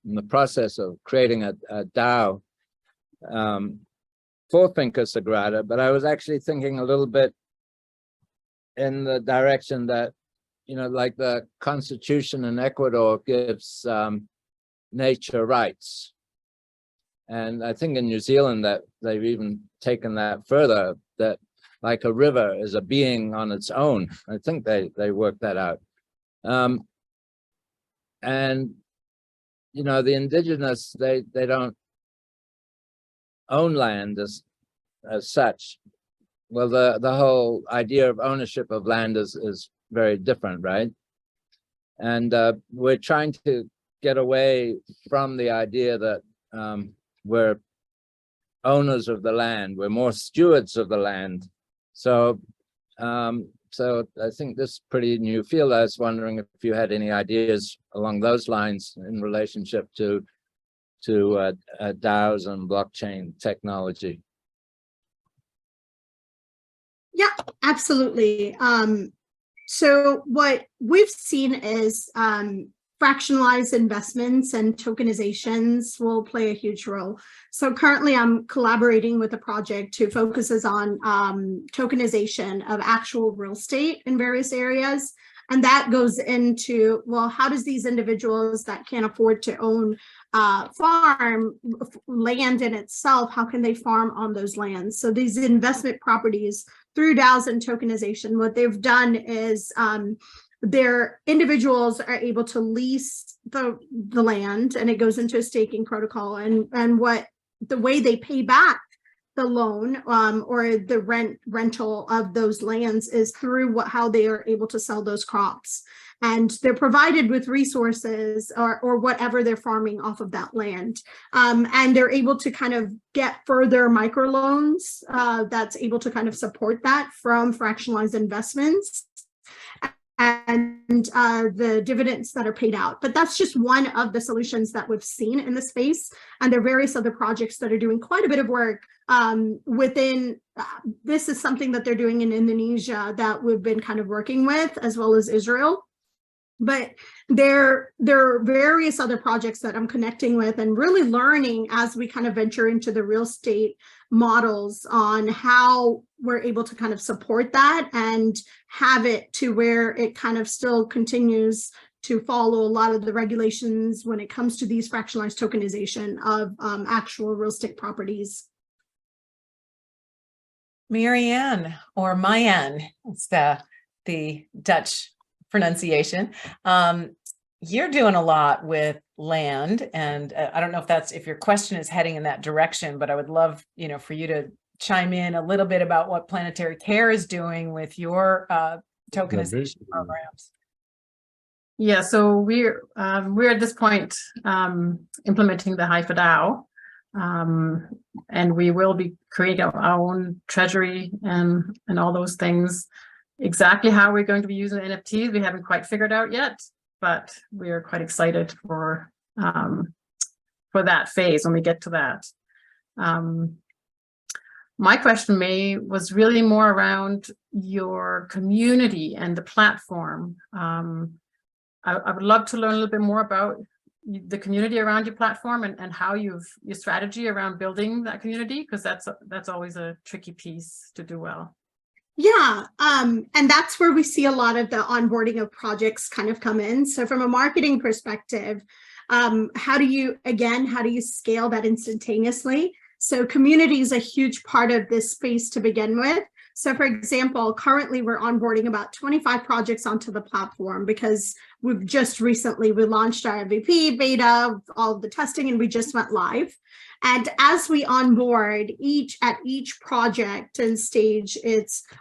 in the process of creating a DAO for Finca Sagrada, but I was actually thinking a little bit in the direction that, like the Constitution in Ecuador gives nature rights. And I think in New Zealand that they've even taken that further, that like a river is a being on its own. I think they worked that out. And the indigenous, they don't own land as such. Well, the whole idea of ownership of land is very different, right? And we're trying to get away from the idea that we're owners of the land. We're more stewards of the land. So I think this is pretty new field. I was wondering if you had any ideas along those lines in relationship to DAOs and blockchain technology. Yeah, absolutely. So what we've seen is fractionalized investments and tokenizations will play a huge role. So currently I'm collaborating with a project who focuses on tokenization of actual real estate in various areas. And that goes into, well, how does these individuals that can't afford to own farm land in itself, how can they farm on those lands? So these investment properties through DAOs and tokenization, what they've done is their individuals are able to lease the land, and it goes into a staking protocol, and what the way they pay back the loan or the rental of those lands is through how they are able to sell those crops, and they're provided with resources or whatever they're farming off of that land, and they're able to kind of get further microloans that's able to kind of support that from fractionalized investments and the dividends that are paid out. But that's just one of the solutions that we've seen in the space. And there are various other projects that are doing quite a bit of work within. This is something that they're doing in Indonesia that we've been kind of working with, as well as Israel. But there are various other projects that I'm connecting with and really learning as we kind of venture into the real estate models on how we're able to kind of support that and have it to where it kind of still continues to follow a lot of the regulations when it comes to these fractionalized tokenization of actual real estate properties. Marianne or Mayan, it's the Dutch pronunciation. You're doing a lot with land, and I don't know if your question is heading in that direction, but I would love, for you to chime in a little bit about what Planetary Care is doing with your tokenization programs. Yeah, so we're at this point implementing the HIFA DAO, and we will be creating our own treasury and all those things. Exactly how we're going to be using NFTs, we haven't quite figured out yet, but we are quite excited for that phase when we get to that. My question, May, was really more around your community and the platform. I would love to learn a little bit more about the community around your platform and how your strategy around building that community, because that's always a tricky piece to do well. Yeah, and that's where we see a lot of the onboarding of projects kind of come in. So from a marketing perspective, how do you scale that instantaneously? So community is a huge part of this space to begin with. So for example, currently we're onboarding about 25 projects onto the platform because we've just recently, we launched our MVP beta, all of the testing, and we just went live. And as we onboard at each project and stage,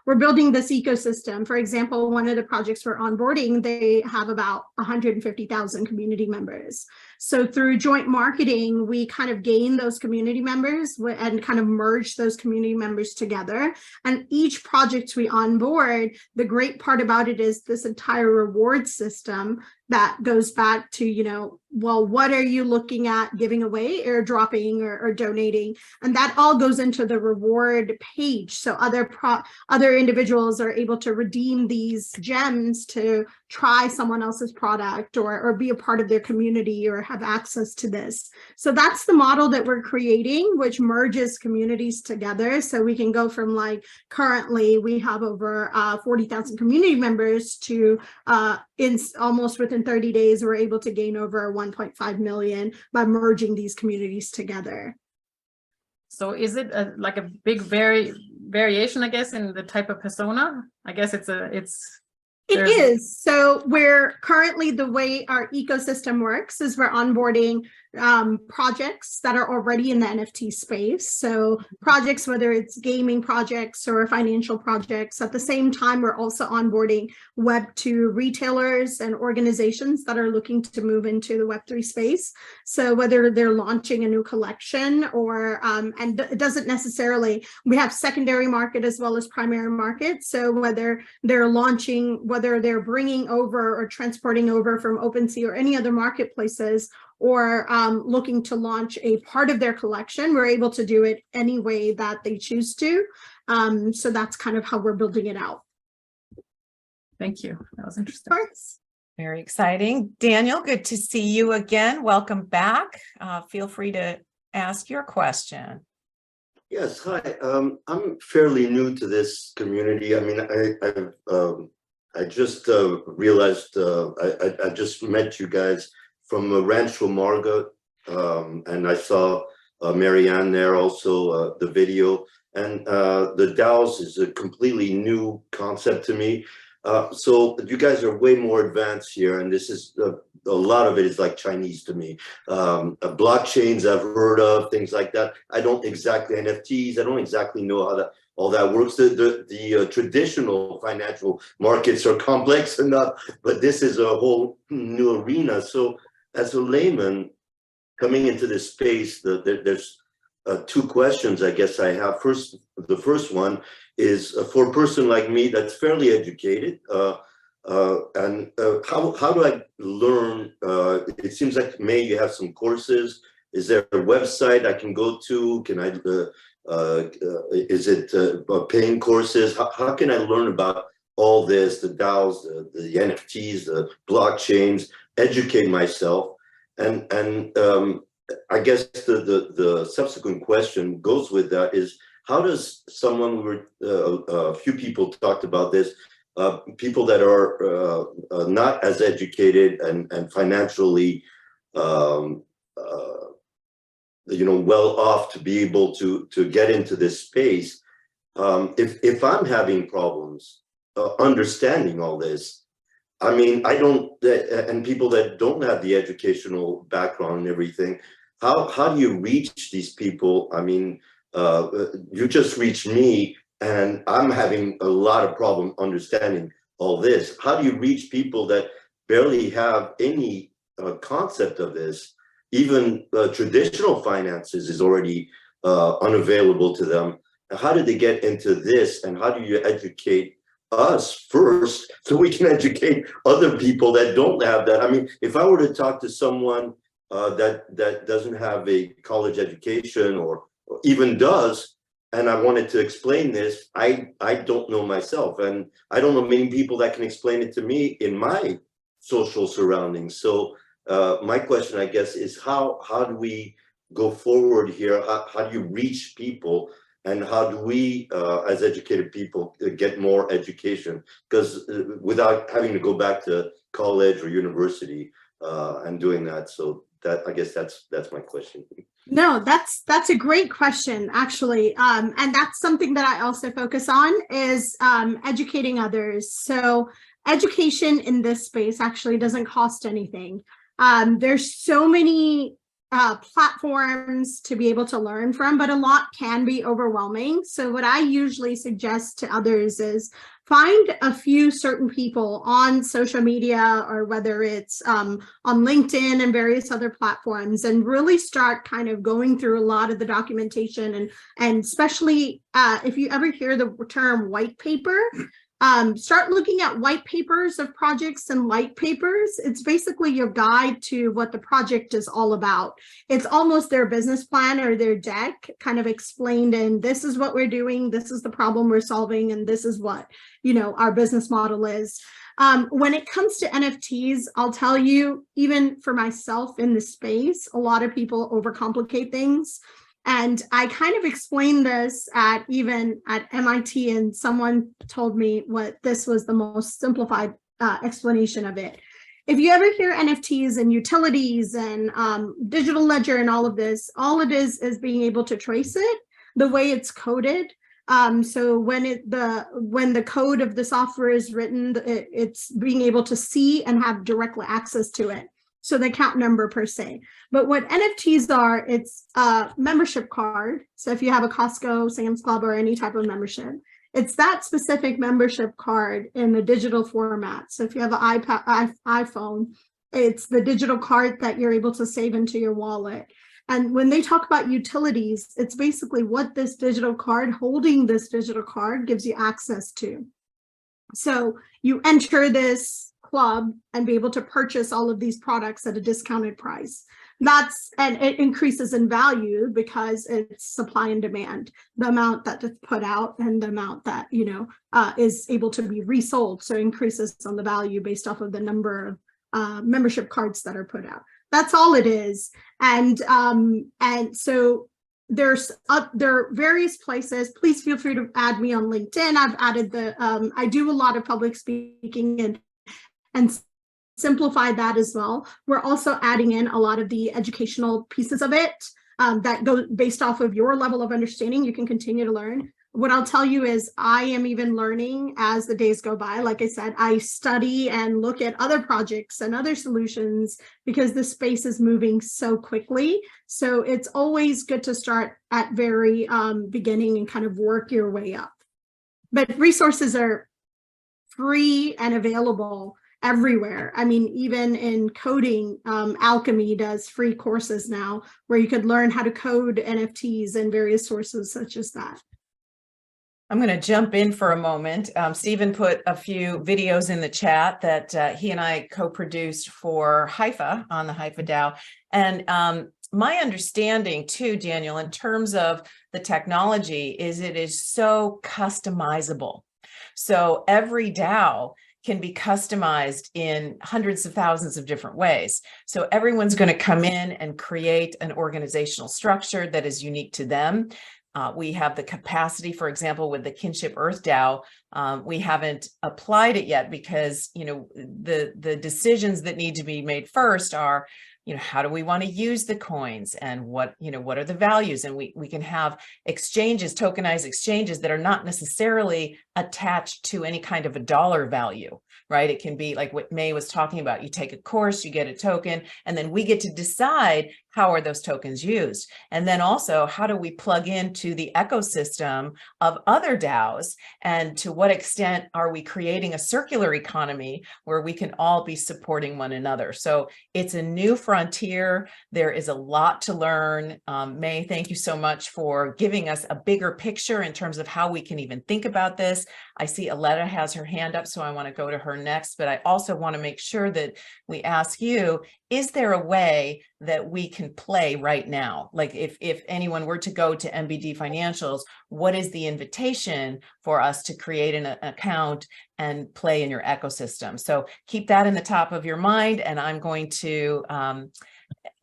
we're building this ecosystem. For example, one of the projects we're onboarding, they have about 150,000 community members. So through joint marketing, we kind of gain those community members and kind of merge those community members together. And each project we onboard, the great part about it is this entire reward system that goes back to, well, what are you looking at giving away, airdropping or donating? And that all goes into the reward page. So other individuals are able to redeem these gems to try someone else's product or be a part of their community or have access to this. So that's the model that we're creating, which merges communities together. So we can go from currently we have over 40,000 community members to almost within 30 days, we're able to gain over 1.5 million by merging these communities together. So is it like a big variation, I guess, in the type of persona? I guess it is. So we're currently, the way our ecosystem works is we're onboarding projects that are already in the NFT space. So projects, whether it's gaming projects or financial projects. At the same time, we're also onboarding Web2 retailers and organizations that are looking to move into the Web3 space. So whether they're launching a new collection or, and it doesn't necessarily, we have secondary market as well as primary market. So whether they're launching, whether they're bringing over or transporting over from OpenSea or any other marketplaces, or looking to launch a part of their collection, we're able to do it any way that they choose to. So that's kind of how we're building it out. Thank you. That was interesting. Very exciting. Daniel, good to see you again. Welcome back. Feel free to ask your question. Yes, hi. I'm fairly new to this community. I mean, I just realized I just met you guys from Rancho Marga, and I saw Marianne there also, the video, and the DAOs is a completely new concept to me. So you guys are way more advanced here, and this is a lot of it is like Chinese to me. Blockchains I've heard of, things like that. I don't exactly, NFTs, I don't exactly know how all that works. The traditional financial markets are complex enough, but this is a whole new arena. So as a layman coming into this space, there's two questions I guess I have. The first one is for a person like me that's fairly educated, and how do I learn? It seems like May, you have some courses. Is there a website I can go to? Can I? Is it paying courses? How can I learn about all this, the DAOs, the NFTs, the blockchains, educate myself? And I guess the subsequent question goes with that is, how does someone, a few people talked about this, people that are not as educated and financially well off to be able to get into this space, if I'm having problems understanding all this, I mean, I don't, and people that don't have the educational background and everything, how do you reach these people? I mean, you just reached me, and I'm having a lot of problem understanding all this. How do you reach people that barely have any concept of this? Even traditional finances is already unavailable to them. How did they get into this, and how do you educate us first so we can educate other people that don't have that? I mean, if I were to talk to someone that doesn't have a college education or even does, and I wanted to explain this, I don't know myself, and I don't know many people that can explain it to me in my social surroundings. So my question, I guess, is how do we go forward here? How do you reach people? And how do we, as educated people, get more education? Because without having to go back to college or university and doing that, so that, I guess that's my question. No, that's a great question, actually. And that's something that I also focus on is educating others. So education in this space actually doesn't cost anything. There's so many platforms to be able to learn from, but a lot can be overwhelming. So what I usually suggest to others is find a few certain people on social media, or whether it's on LinkedIn and various other platforms, and really start kind of going through a lot of the documentation, and especially if you ever hear the term white paper, start looking at white papers of projects and light papers. It's basically your guide to what the project is all about. It's almost their business plan or their deck kind of explained in, this is what we're doing, this is the problem we're solving, and this is what, you know, our business model is. When it comes to NFTs, I'll tell you, even for myself in the space, a lot of people overcomplicate things. And I kind of explained this even at MIT, and someone told me what this was the most simplified explanation of it. If you ever hear NFTs and utilities and digital ledger and all of this, all it is being able to trace it the way it's coded. So when the code of the software is written, it's being able to see and have direct access to it. So the account number per se. But what NFTs are, it's a membership card. So if you have a Costco, Sam's Club, or any type of membership, it's that specific membership card in the digital format. So if you have an iPhone, it's the digital card that you're able to save into your wallet. And when they talk about utilities, it's basically what this digital card, holding this digital card, gives you access to. So you enter this club and be able to purchase all of these products at a discounted price. And it increases in value because it's supply and demand, the amount that is put out and the amount that, you know, is able to be resold. So it increases on the value based off of the number of membership cards that are put out. That's all it is. And so there are various places. Please feel free to add me on LinkedIn. I've added I do a lot of public speaking and simplify that as well. We're also adding in a lot of the educational pieces of it that go based off of your level of understanding. You can continue to learn. What I'll tell you is I am even learning as the days go by. Like I said, I study and look at other projects and other solutions because the space is moving so quickly. So it's always good to start at very beginning and kind of work your way up. But resources are free and available everywhere. I mean, even in coding, Alchemy does free courses now where you could learn how to code NFTs and various sources such as that. I'm going to jump in for a moment. Stephen put a few videos in the chat that he and I co-produced for HIFA on the HIFA DAO. And my understanding too, Daniel, in terms of the technology is it is so customizable. So every DAO can be customized in hundreds of thousands of different ways. So everyone's going to come in and create an organizational structure that is unique to them. We have the capacity, for example, with the Kinship Earth DAO, we haven't applied it yet because, you know, the decisions that need to be made first are how do we want to use the coins, and what are the values? And we can have exchanges, tokenized exchanges, that are not necessarily attached to any kind of a dollar value, right? It can be like what May was talking about. You take a course, you get a token, and then we get to decide how are those tokens used. And then also, how do we plug into the ecosystem of other DAOs, and to what extent are we creating a circular economy where we can all be supporting one another? So it's a new frontier. There is a lot to learn. May, thank you so much for giving us a bigger picture in terms of how we can even think about this. I see Aletta has her hand up, so I want to go to her next, but I also want to make sure that we ask you, is there a way that we can play right now? Like if anyone were to go to MBD Financials, what is the invitation for us to create an account and play in your ecosystem? So keep that in the top of your mind, and I'm going to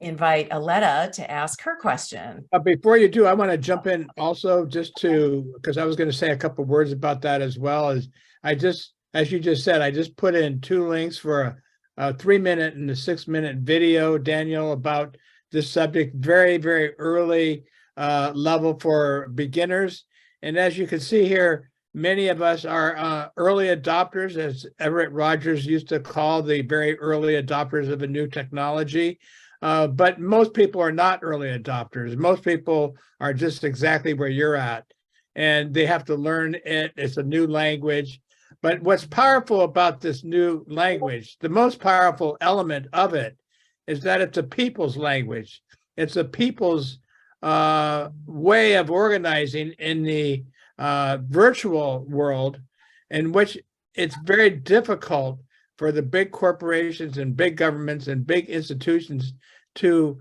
invite Aletta to ask her question. Before you do, I want to jump in also, because I was going to say a couple of words about that as well. As you just said, I just put in 2 links for a 3-minute and a 6-minute video, Daniel, about this subject, very, very early level for beginners. And as you can see here, many of us are early adopters, as Everett Rogers used to call the very early adopters of a new technology. But most people are not early adopters. Most people are just exactly where you're at, and they have to learn it. It's a new language. But what's powerful about this new language, the most powerful element of it, is that it's a people's language. It's a people's way of organizing in the virtual world, in which it's very difficult for the big corporations and big governments and big institutions to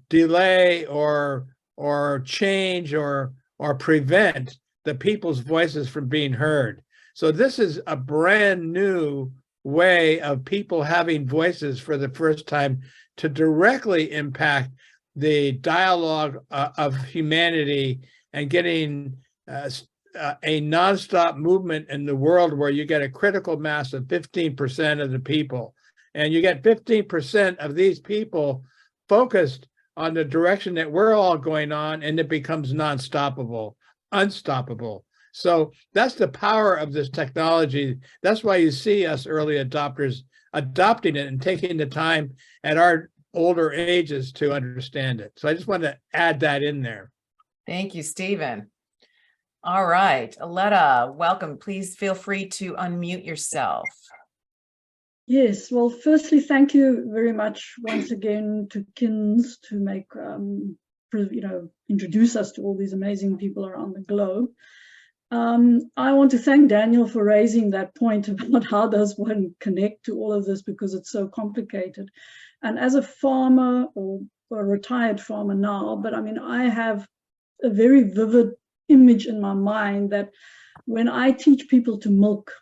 delay or change or prevent the people's voices from being heard. So this is a brand new way of people having voices for the first time to directly impact the dialogue of humanity, and getting a nonstop movement in the world where you get a critical mass of 15% of the people, and you get 15% of these people focused on the direction that we're all going on, and it becomes unstoppable. So that's the power of this technology. That's why you see us early adopters adopting it and taking the time at our older ages to understand it. So I just wanted to add that in there. Thank you, Stephen. All right, Aletta, welcome. Please feel free to unmute yourself. Yes, well, firstly, thank you very much once again to KINS to make, introduce us to all these amazing people around the globe. I want to thank Daniel for raising that point about how does one connect to all of this, because it's so complicated. And as a farmer, or a retired farmer now, but I mean, I have a very vivid image in my mind that when I teach people to milk,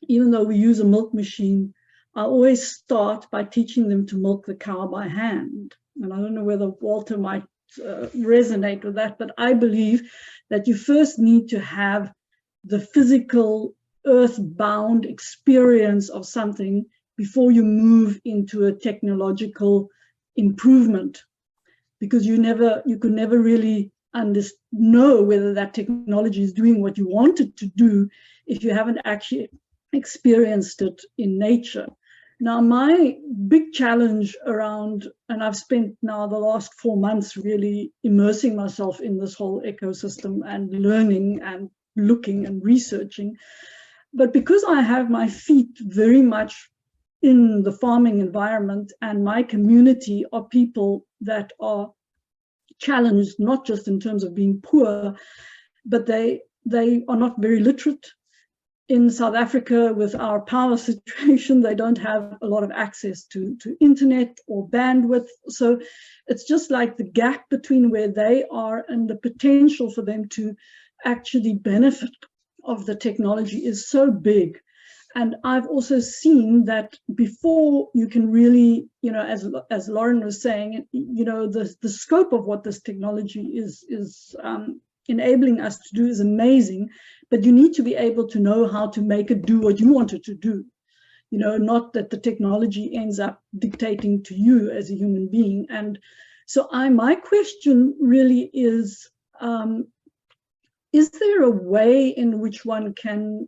even though we use a milk machine, I always start by teaching them to milk the cow by hand. And I don't know whether Walter might resonate with that, but I believe that you first need to have the physical earthbound experience of something before you move into a technological improvement, because you could never really know whether that technology is doing what you want it to do if you haven't actually experienced it in nature. Now, my big challenge around, and I've spent now the last 4 months really immersing myself in this whole ecosystem and learning and looking and researching, but because I have my feet very much in the farming environment, and my community are people that are challenged, not just in terms of being poor, but they are not very literate. In South Africa, with our power situation, they don't have a lot of access to internet or bandwidth. So it's just like the gap between where they are and the potential for them to actually benefit of the technology is so big. And I've also seen that before you can really, as Lauren was saying, the scope of what this technology is enabling us to do is amazing, but you need to be able to know how to make it do what you want it to do. not that the technology ends up dictating to you as a human being. And so my question really is there a way in which one can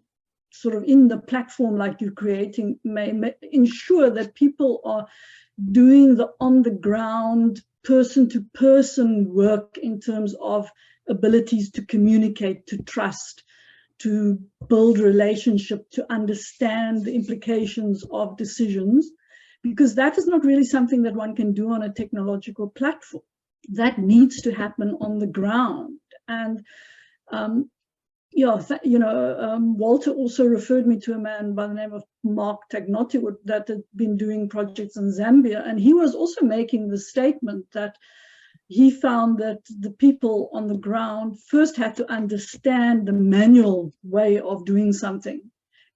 sort of in the platform like you're creating may ensure that people are doing the on the ground person to person work in terms of abilities to communicate, to trust, to build relationship, to understand the implications of decisions, because that is not really something that one can do on a technological platform. That needs to happen on the ground. And Walter also referred me to a man by the name of Mark Tagnotti that had been doing projects in Zambia, and he was also making the statement that he found that the people on the ground first had to understand the manual way of doing something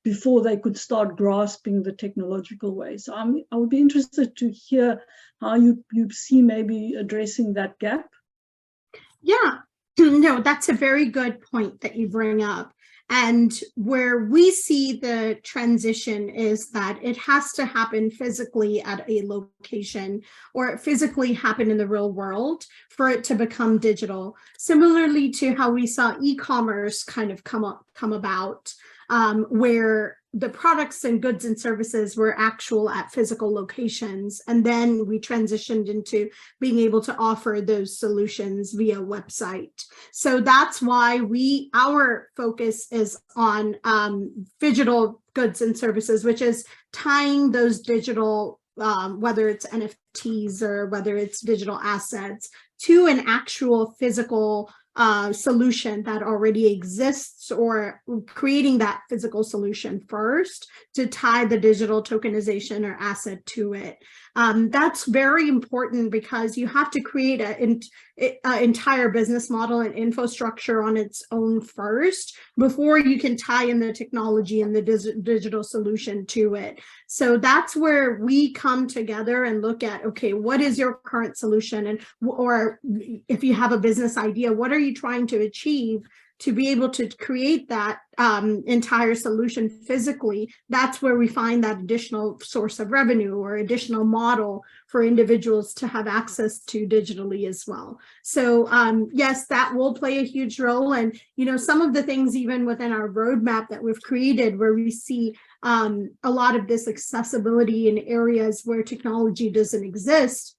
before they could start grasping the technological way. So I would be interested to hear how you see maybe addressing that gap. Yeah, no, that's a very good point that you bring up. And where we see the transition is that it has to happen physically at a location, or physically happen in the real world for it to become digital. Similarly to how we saw e-commerce kind of come about, where the products and goods and services were actual at physical locations. And then we transitioned into being able to offer those solutions via website. So that's why our focus is on digital goods and services, which is tying those digital, whether it's NFTs or whether it's digital assets, to an actual physical solution that already exists, or creating that physical solution first to tie the digital tokenization or asset to it. That's very important because you have to create an entire business model and infrastructure on its own first before you can tie in the technology and the digital solution to it. So that's where we come together and look at, okay, what is your current solution? And or if you have a business idea, what are you trying to achieve to be able to create that entire solution physically? That's where we find that additional source of revenue or additional model for individuals to have access to digitally as well. So yes, that will play a huge role. And, some of the things even within our roadmap that we've created, where we see a lot of this accessibility in areas where technology doesn't exist.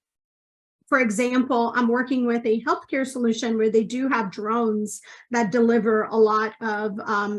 For example, I'm working with a healthcare solution where they do have drones that deliver a lot of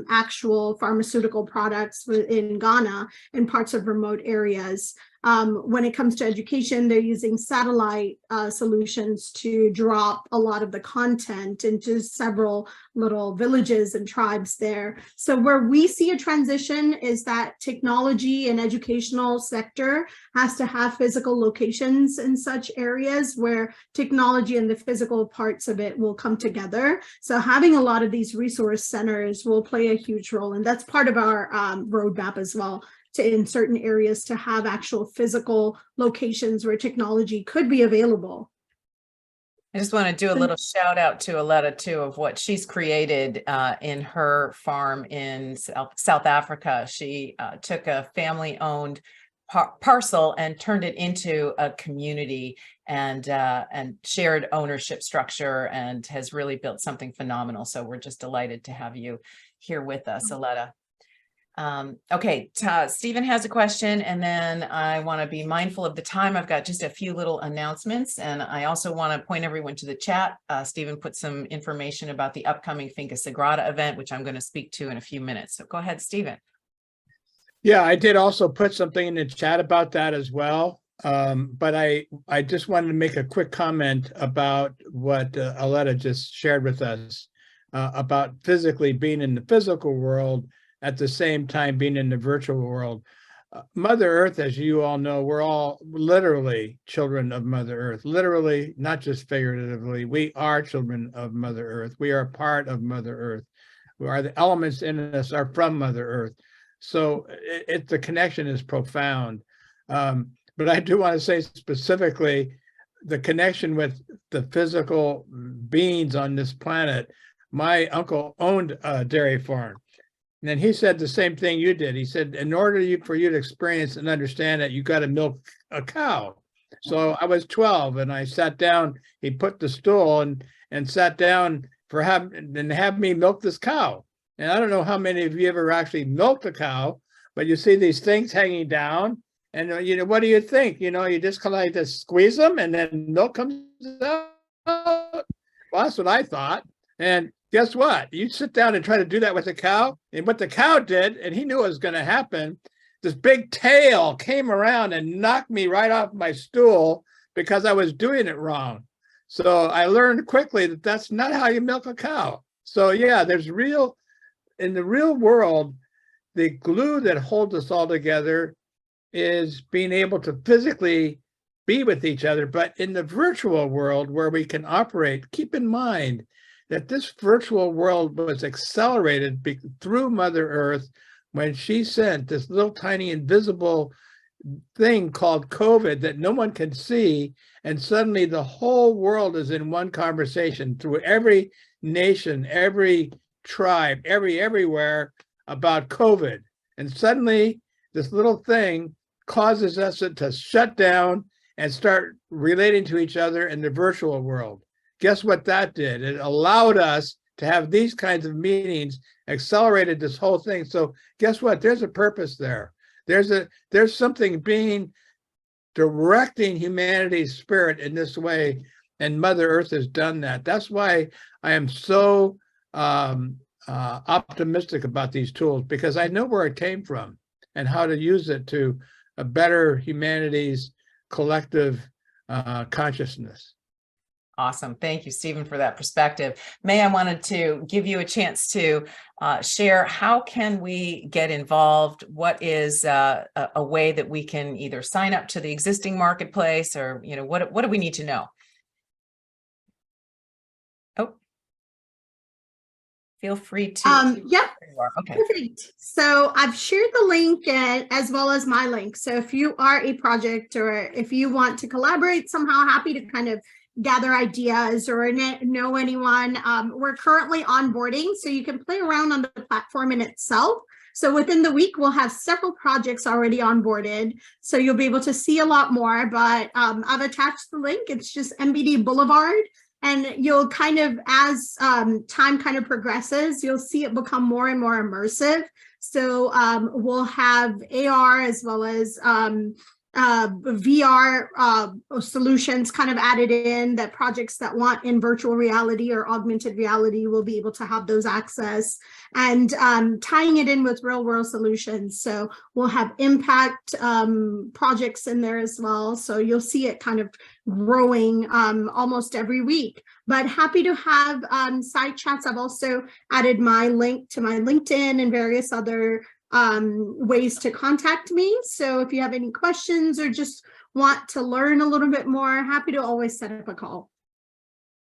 actual pharmaceutical products in Ghana and parts of remote areas. When it comes to education, they're using satellite solutions to drop a lot of the content into several little villages and tribes there. So where we see a transition is that technology and educational sector has to have physical locations in such areas where technology and the physical parts of it will come together. So having a lot of these resource centers will play a huge role. And that's part of our roadmap as well, in certain areas to have actual physical locations where technology could be available. I just want to do a little shout out to Aletta too, of what she's created in her farm in South Africa. She took a family owned parcel and turned it into a community and shared ownership structure, and has really built something phenomenal. So we're just delighted to have you here with us, Aletta. Okay, Stephen has a question, and then I want to be mindful of the time. I've got just a few little announcements, and I also want to point everyone to the chat. Stephen put some information about the upcoming Finca Sagrada event, which I'm going to speak to in a few minutes. So go ahead, Stephen. Yeah, I did also put something in the chat about that as well. But I just wanted to make a quick comment about what Aletta just shared with us about physically being in the physical world at the same time being in the virtual world. Mother Earth, as you all know, we're all literally children of Mother Earth, literally, not just figuratively. We are children of Mother Earth. We are part of Mother Earth. The elements in us are from Mother Earth. So the connection is profound. But I do want to say specifically the connection with the physical beings on this planet. My uncle owned a dairy farm. And then he said the same thing you did. He said, in order for you to experience and understand it, you got to milk a cow. So I was 12 and I sat down, he put the stool and sat down for have me milk this cow. And I don't know how many of you ever actually milked a cow, but you see these things hanging down and what do you think? You just kind of like to squeeze them and then milk comes out. Well, that's what I thought. And guess what? You sit down and try to do that with a cow, and what the cow did, and he knew it was going to happen, this big tail came around and knocked me right off my stool because I was doing it wrong. So I learned quickly that that's not how you milk a cow. So yeah, in the real world, the glue that holds us all together is being able to physically be with each other. But in the virtual world where we can operate, keep in mind that this virtual world was accelerated through Mother Earth when she sent this little tiny invisible thing called COVID that no one can see. And suddenly the whole world is in one conversation through every nation, every tribe, everywhere about COVID. And suddenly this little thing causes us to shut down and start relating to each other in the virtual world. Guess what that did? It allowed us to have these kinds of meetings, accelerated this whole thing. So guess what? There's a purpose there. There's something being directing humanity's spirit in this way, and Mother Earth has done that. That's why I am so optimistic about these tools, because I know where it came from and how to use it to a better humanity's collective consciousness. Awesome. Thank you, Stephen, for that perspective. May, I wanted to give you a chance to share how can we get involved? What is a way that we can either sign up to the existing marketplace, or what do we need to know? Oh, feel free to. Yep. Okay. Perfect. So I've shared the link as well as my link. So if you are a project or if you want to collaborate somehow, happy to kind of gather ideas or know anyone. We're currently onboarding, so you can play around on the platform in itself. So within the week, we'll have several projects already onboarded, so you'll be able to see a lot more. But I've attached the link. It's just MBD Boulevard. And you'll kind of, as time kind of progresses, you'll see it become more and more immersive. So we'll have AR as well as VR solutions kind of added in, that projects that want in virtual reality or augmented reality will be able to have those access, and tying it in with real world solutions. So we'll have impact projects in there as well. So you'll see it kind of growing almost every week. But happy to have side chats. I've also added my link to my LinkedIn and various other ways to contact me. So if you have any questions or just want to learn a little bit more, happy to always set up a call.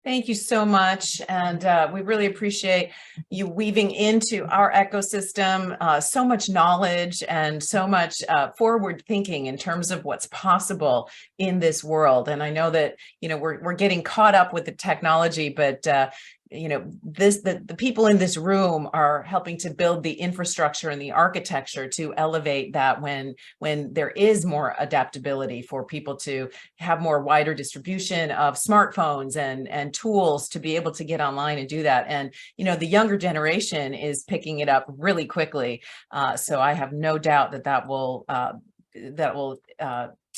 Thank you so much. And we really appreciate you weaving into our ecosystem so much knowledge and so much forward thinking in terms of what's possible in this world. And I know that, we're getting caught up with the technology, but the people in this room are helping to build the infrastructure and the architecture to elevate that when there is more adaptability for people to have more wider distribution of smartphones and tools to be able to get online and do that. And, the younger generation is picking it up really quickly. So I have no doubt that will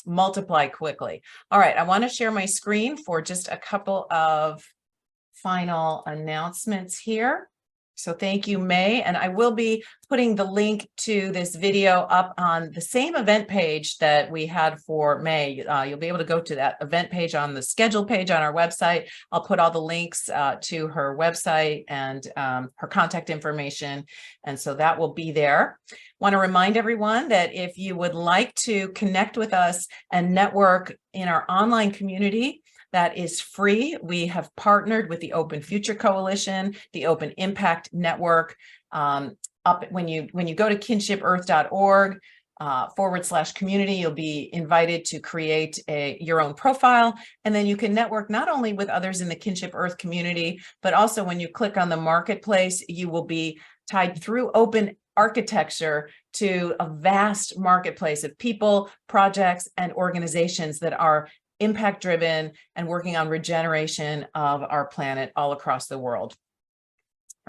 multiply quickly. All right, I want to share my screen for just a couple of final announcements here. So thank you, May. And I will be putting the link to this video up on the same event page that we had for May. You'll be able to go to that event page on the schedule page on our website. I'll put all the links to her website and her contact information. And so that will be there. Want to remind everyone that if you would like to connect with us and network in our online community, that is free. We have partnered with the Open Future Coalition, the Open Impact Network. When you go to kinshipearth.org /community, you'll be invited to create your own profile, and then you can network not only with others in the Kinship Earth community, but also when you click on the marketplace, you will be tied through open architecture to a vast marketplace of people, projects, and organizations that are impact driven and working on regeneration of our planet all across the world.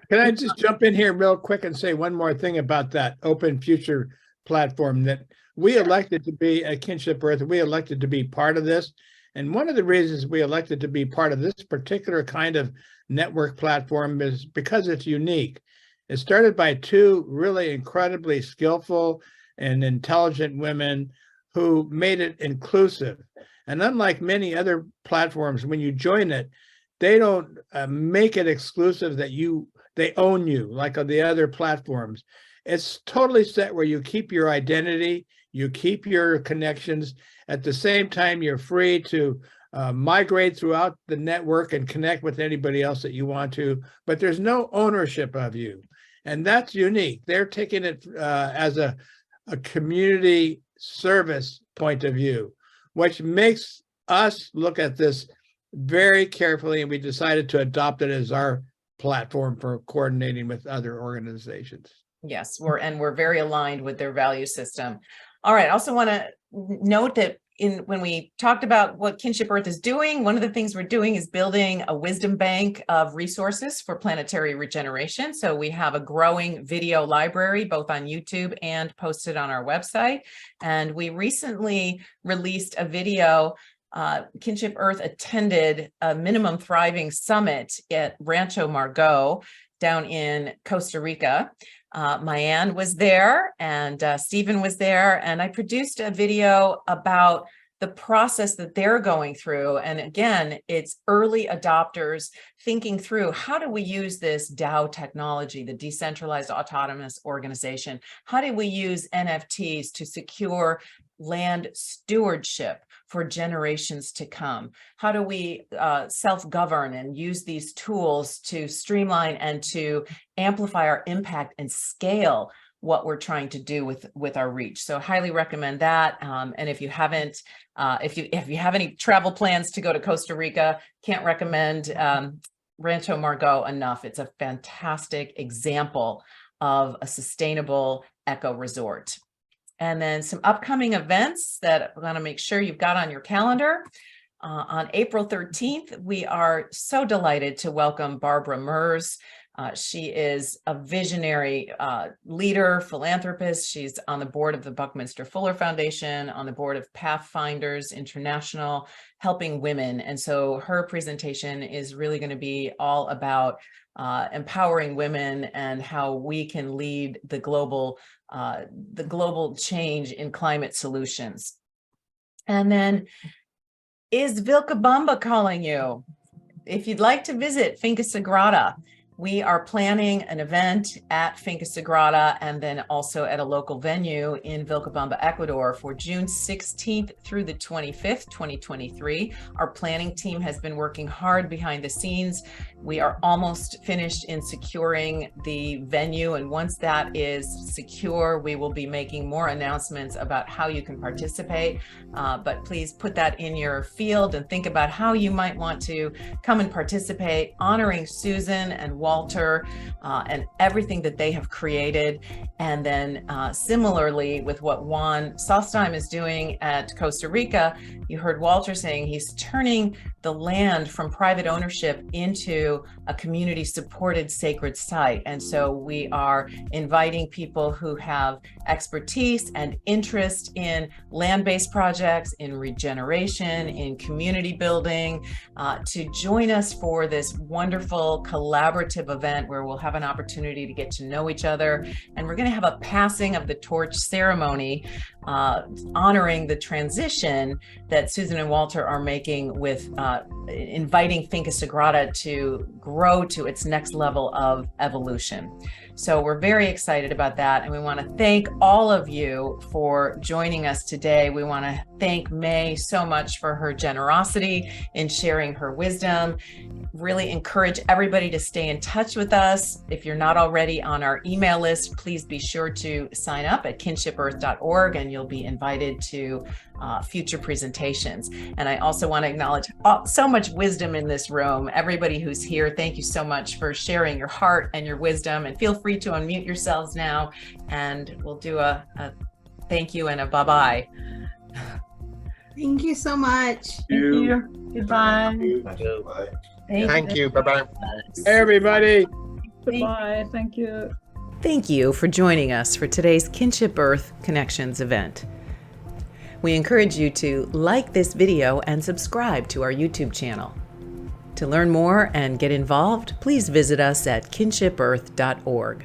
Can I just jump in here real quick and say one more thing about that open future platform that we elected to be at Kinship Earth? We elected to be part of this. And one of the reasons we elected to be part of this particular kind of network platform is because it's unique. It started by two really incredibly skillful and intelligent women who made it inclusive. And unlike many other platforms, when you join it, they don't make it exclusive that they own you like on the other platforms. It's totally set where you keep your identity, you keep your connections. At the same time, you're free to migrate throughout the network and connect with anybody else that you want to, but there's no ownership of you. And that's unique. They're taking it as a community service point of view, which makes us look at this very carefully, and we decided to adopt it as our platform for coordinating with other organizations. Yes, we're very aligned with their value system. All right, I also want to note that when we talked about what Kinship Earth is doing, one of the things we're doing is building a wisdom bank of resources for planetary regeneration. So we have a growing video library, both on YouTube and posted on our website. And we recently released a video. Kinship Earth attended a Minimum Thriving Summit at Rancho Margot down in Costa Rica. Mayanne was there and Stephen was there, and I produced a video about the process that they're going through. And again, it's early adopters thinking through, how do we use this DAO technology, the Decentralized Autonomous Organization? How do we use NFTs to secure land stewardship for generations to come? How do we self-govern and use these tools to streamline and to amplify our impact and scale what we're trying to do with our reach? So highly recommend that. And if you haven't, if you have any travel plans to go to Costa Rica, can't recommend Rancho Margot enough. It's a fantastic example of a sustainable eco resort. And then some upcoming events that I'm going to make sure you've got on your calendar. On April 13th, we are so delighted to welcome Barbara Mers. She is a visionary leader, philanthropist. She's on the board of the Buckminster Fuller Foundation, on the board of Pathfinders International, helping women. And so her presentation is really going to be all about empowering women and how we can lead the global change in climate solutions. And then, is Vilcabamba calling you? If you'd like to visit Finca Sagrada, we are planning an event at Finca Sagrada and then also at a local venue in Vilcabamba, Ecuador for June 16th through the 25th, 2023. Our planning team has been working hard behind the scenes. We are almost finished in securing the venue, and once that is secure, we will be making more announcements about how you can participate. But please put that in your field and think about how you might want to come and participate, honoring Susan and Walter and everything that they have created. And then similarly with what Juan Sostheim is doing at Costa Rica, you heard Walter saying he's turning the land from private ownership into a community supported sacred site. And so we are inviting people who have expertise and interest in land-based projects, in regeneration, in community building, to join us for this wonderful collaborative event where we'll have an opportunity to get to know each other. And we're going to have a passing of the torch ceremony honoring the transition that Susan and Walter are making with inviting Finca Sagrada to grow to its next level of evolution. So we're very excited about that. And we want to thank all of you for joining us today. We want to thank May so much for her generosity in sharing her wisdom. Really encourage everybody to stay in touch with us. If you're not already on our email list, please be sure to sign up at kinshipearth.org and you'll be invited to future presentations. And I also want to acknowledge so much wisdom in this room. Everybody who's here, thank you so much for sharing your heart and your wisdom. And feel free to unmute yourselves now, and we'll do a thank you and a bye-bye. Thank you so much. Thank you. Goodbye. Bye. Thank you. Bye-bye. Hey, everybody. Goodbye. Thank you. Thank you for joining us for today's Kinship Earth Connections event. We encourage you to like this video and subscribe to our YouTube channel. To learn more and get involved, please visit us at kinshipearth.org.